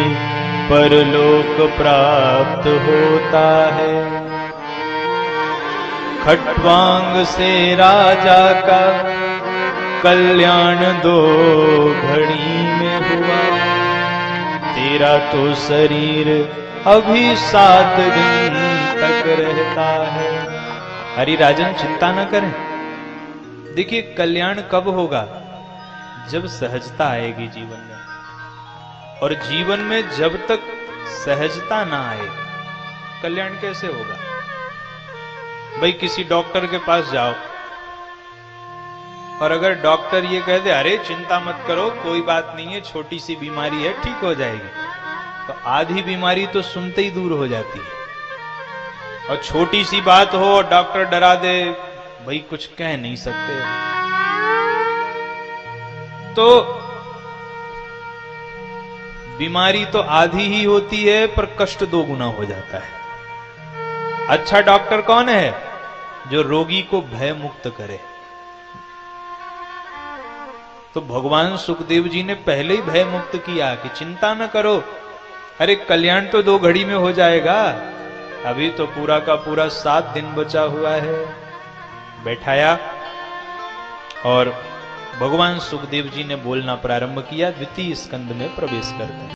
परलोक प्राप्त होता है। खट्वांग से राजा का कल्याण 2 घड़ी में हुआ, तेरा तो शरीर अभी 7 दिन तक रहता है। हरि राजन चिंता न करें। देखिए, कल्याण कब होगा? जब सहजता आएगी जीवन में, और जीवन में जब तक सहजता ना आए कल्याण कैसे होगा? भाई किसी डॉक्टर के पास जाओ और अगर डॉक्टर ये कह दे, अरे चिंता मत करो, कोई बात नहीं है, छोटी सी बीमारी है, ठीक हो जाएगी, तो आधी बीमारी तो सुनते ही दूर हो जाती है। और छोटी सी बात हो और डॉक्टर डरा दे, भाई कुछ कह नहीं सकते। तो बीमारी तो आधी ही होती है पर कष्ट 2 गुना हो जाता है। अच्छा डॉक्टर कौन है? जो रोगी को भय मुक्त करे। तो भगवान सुखदेव जी ने पहले ही भय मुक्त किया कि चिंता न करो, अरे कल्याण तो 2 घड़ी में हो जाएगा, अभी तो पूरा का पूरा 7 दिन बचा हुआ है। बैठाया और भगवान सुखदेव जी ने बोलना प्रारंभ किया। द्वितीय स्कंद में प्रवेश करते हैं।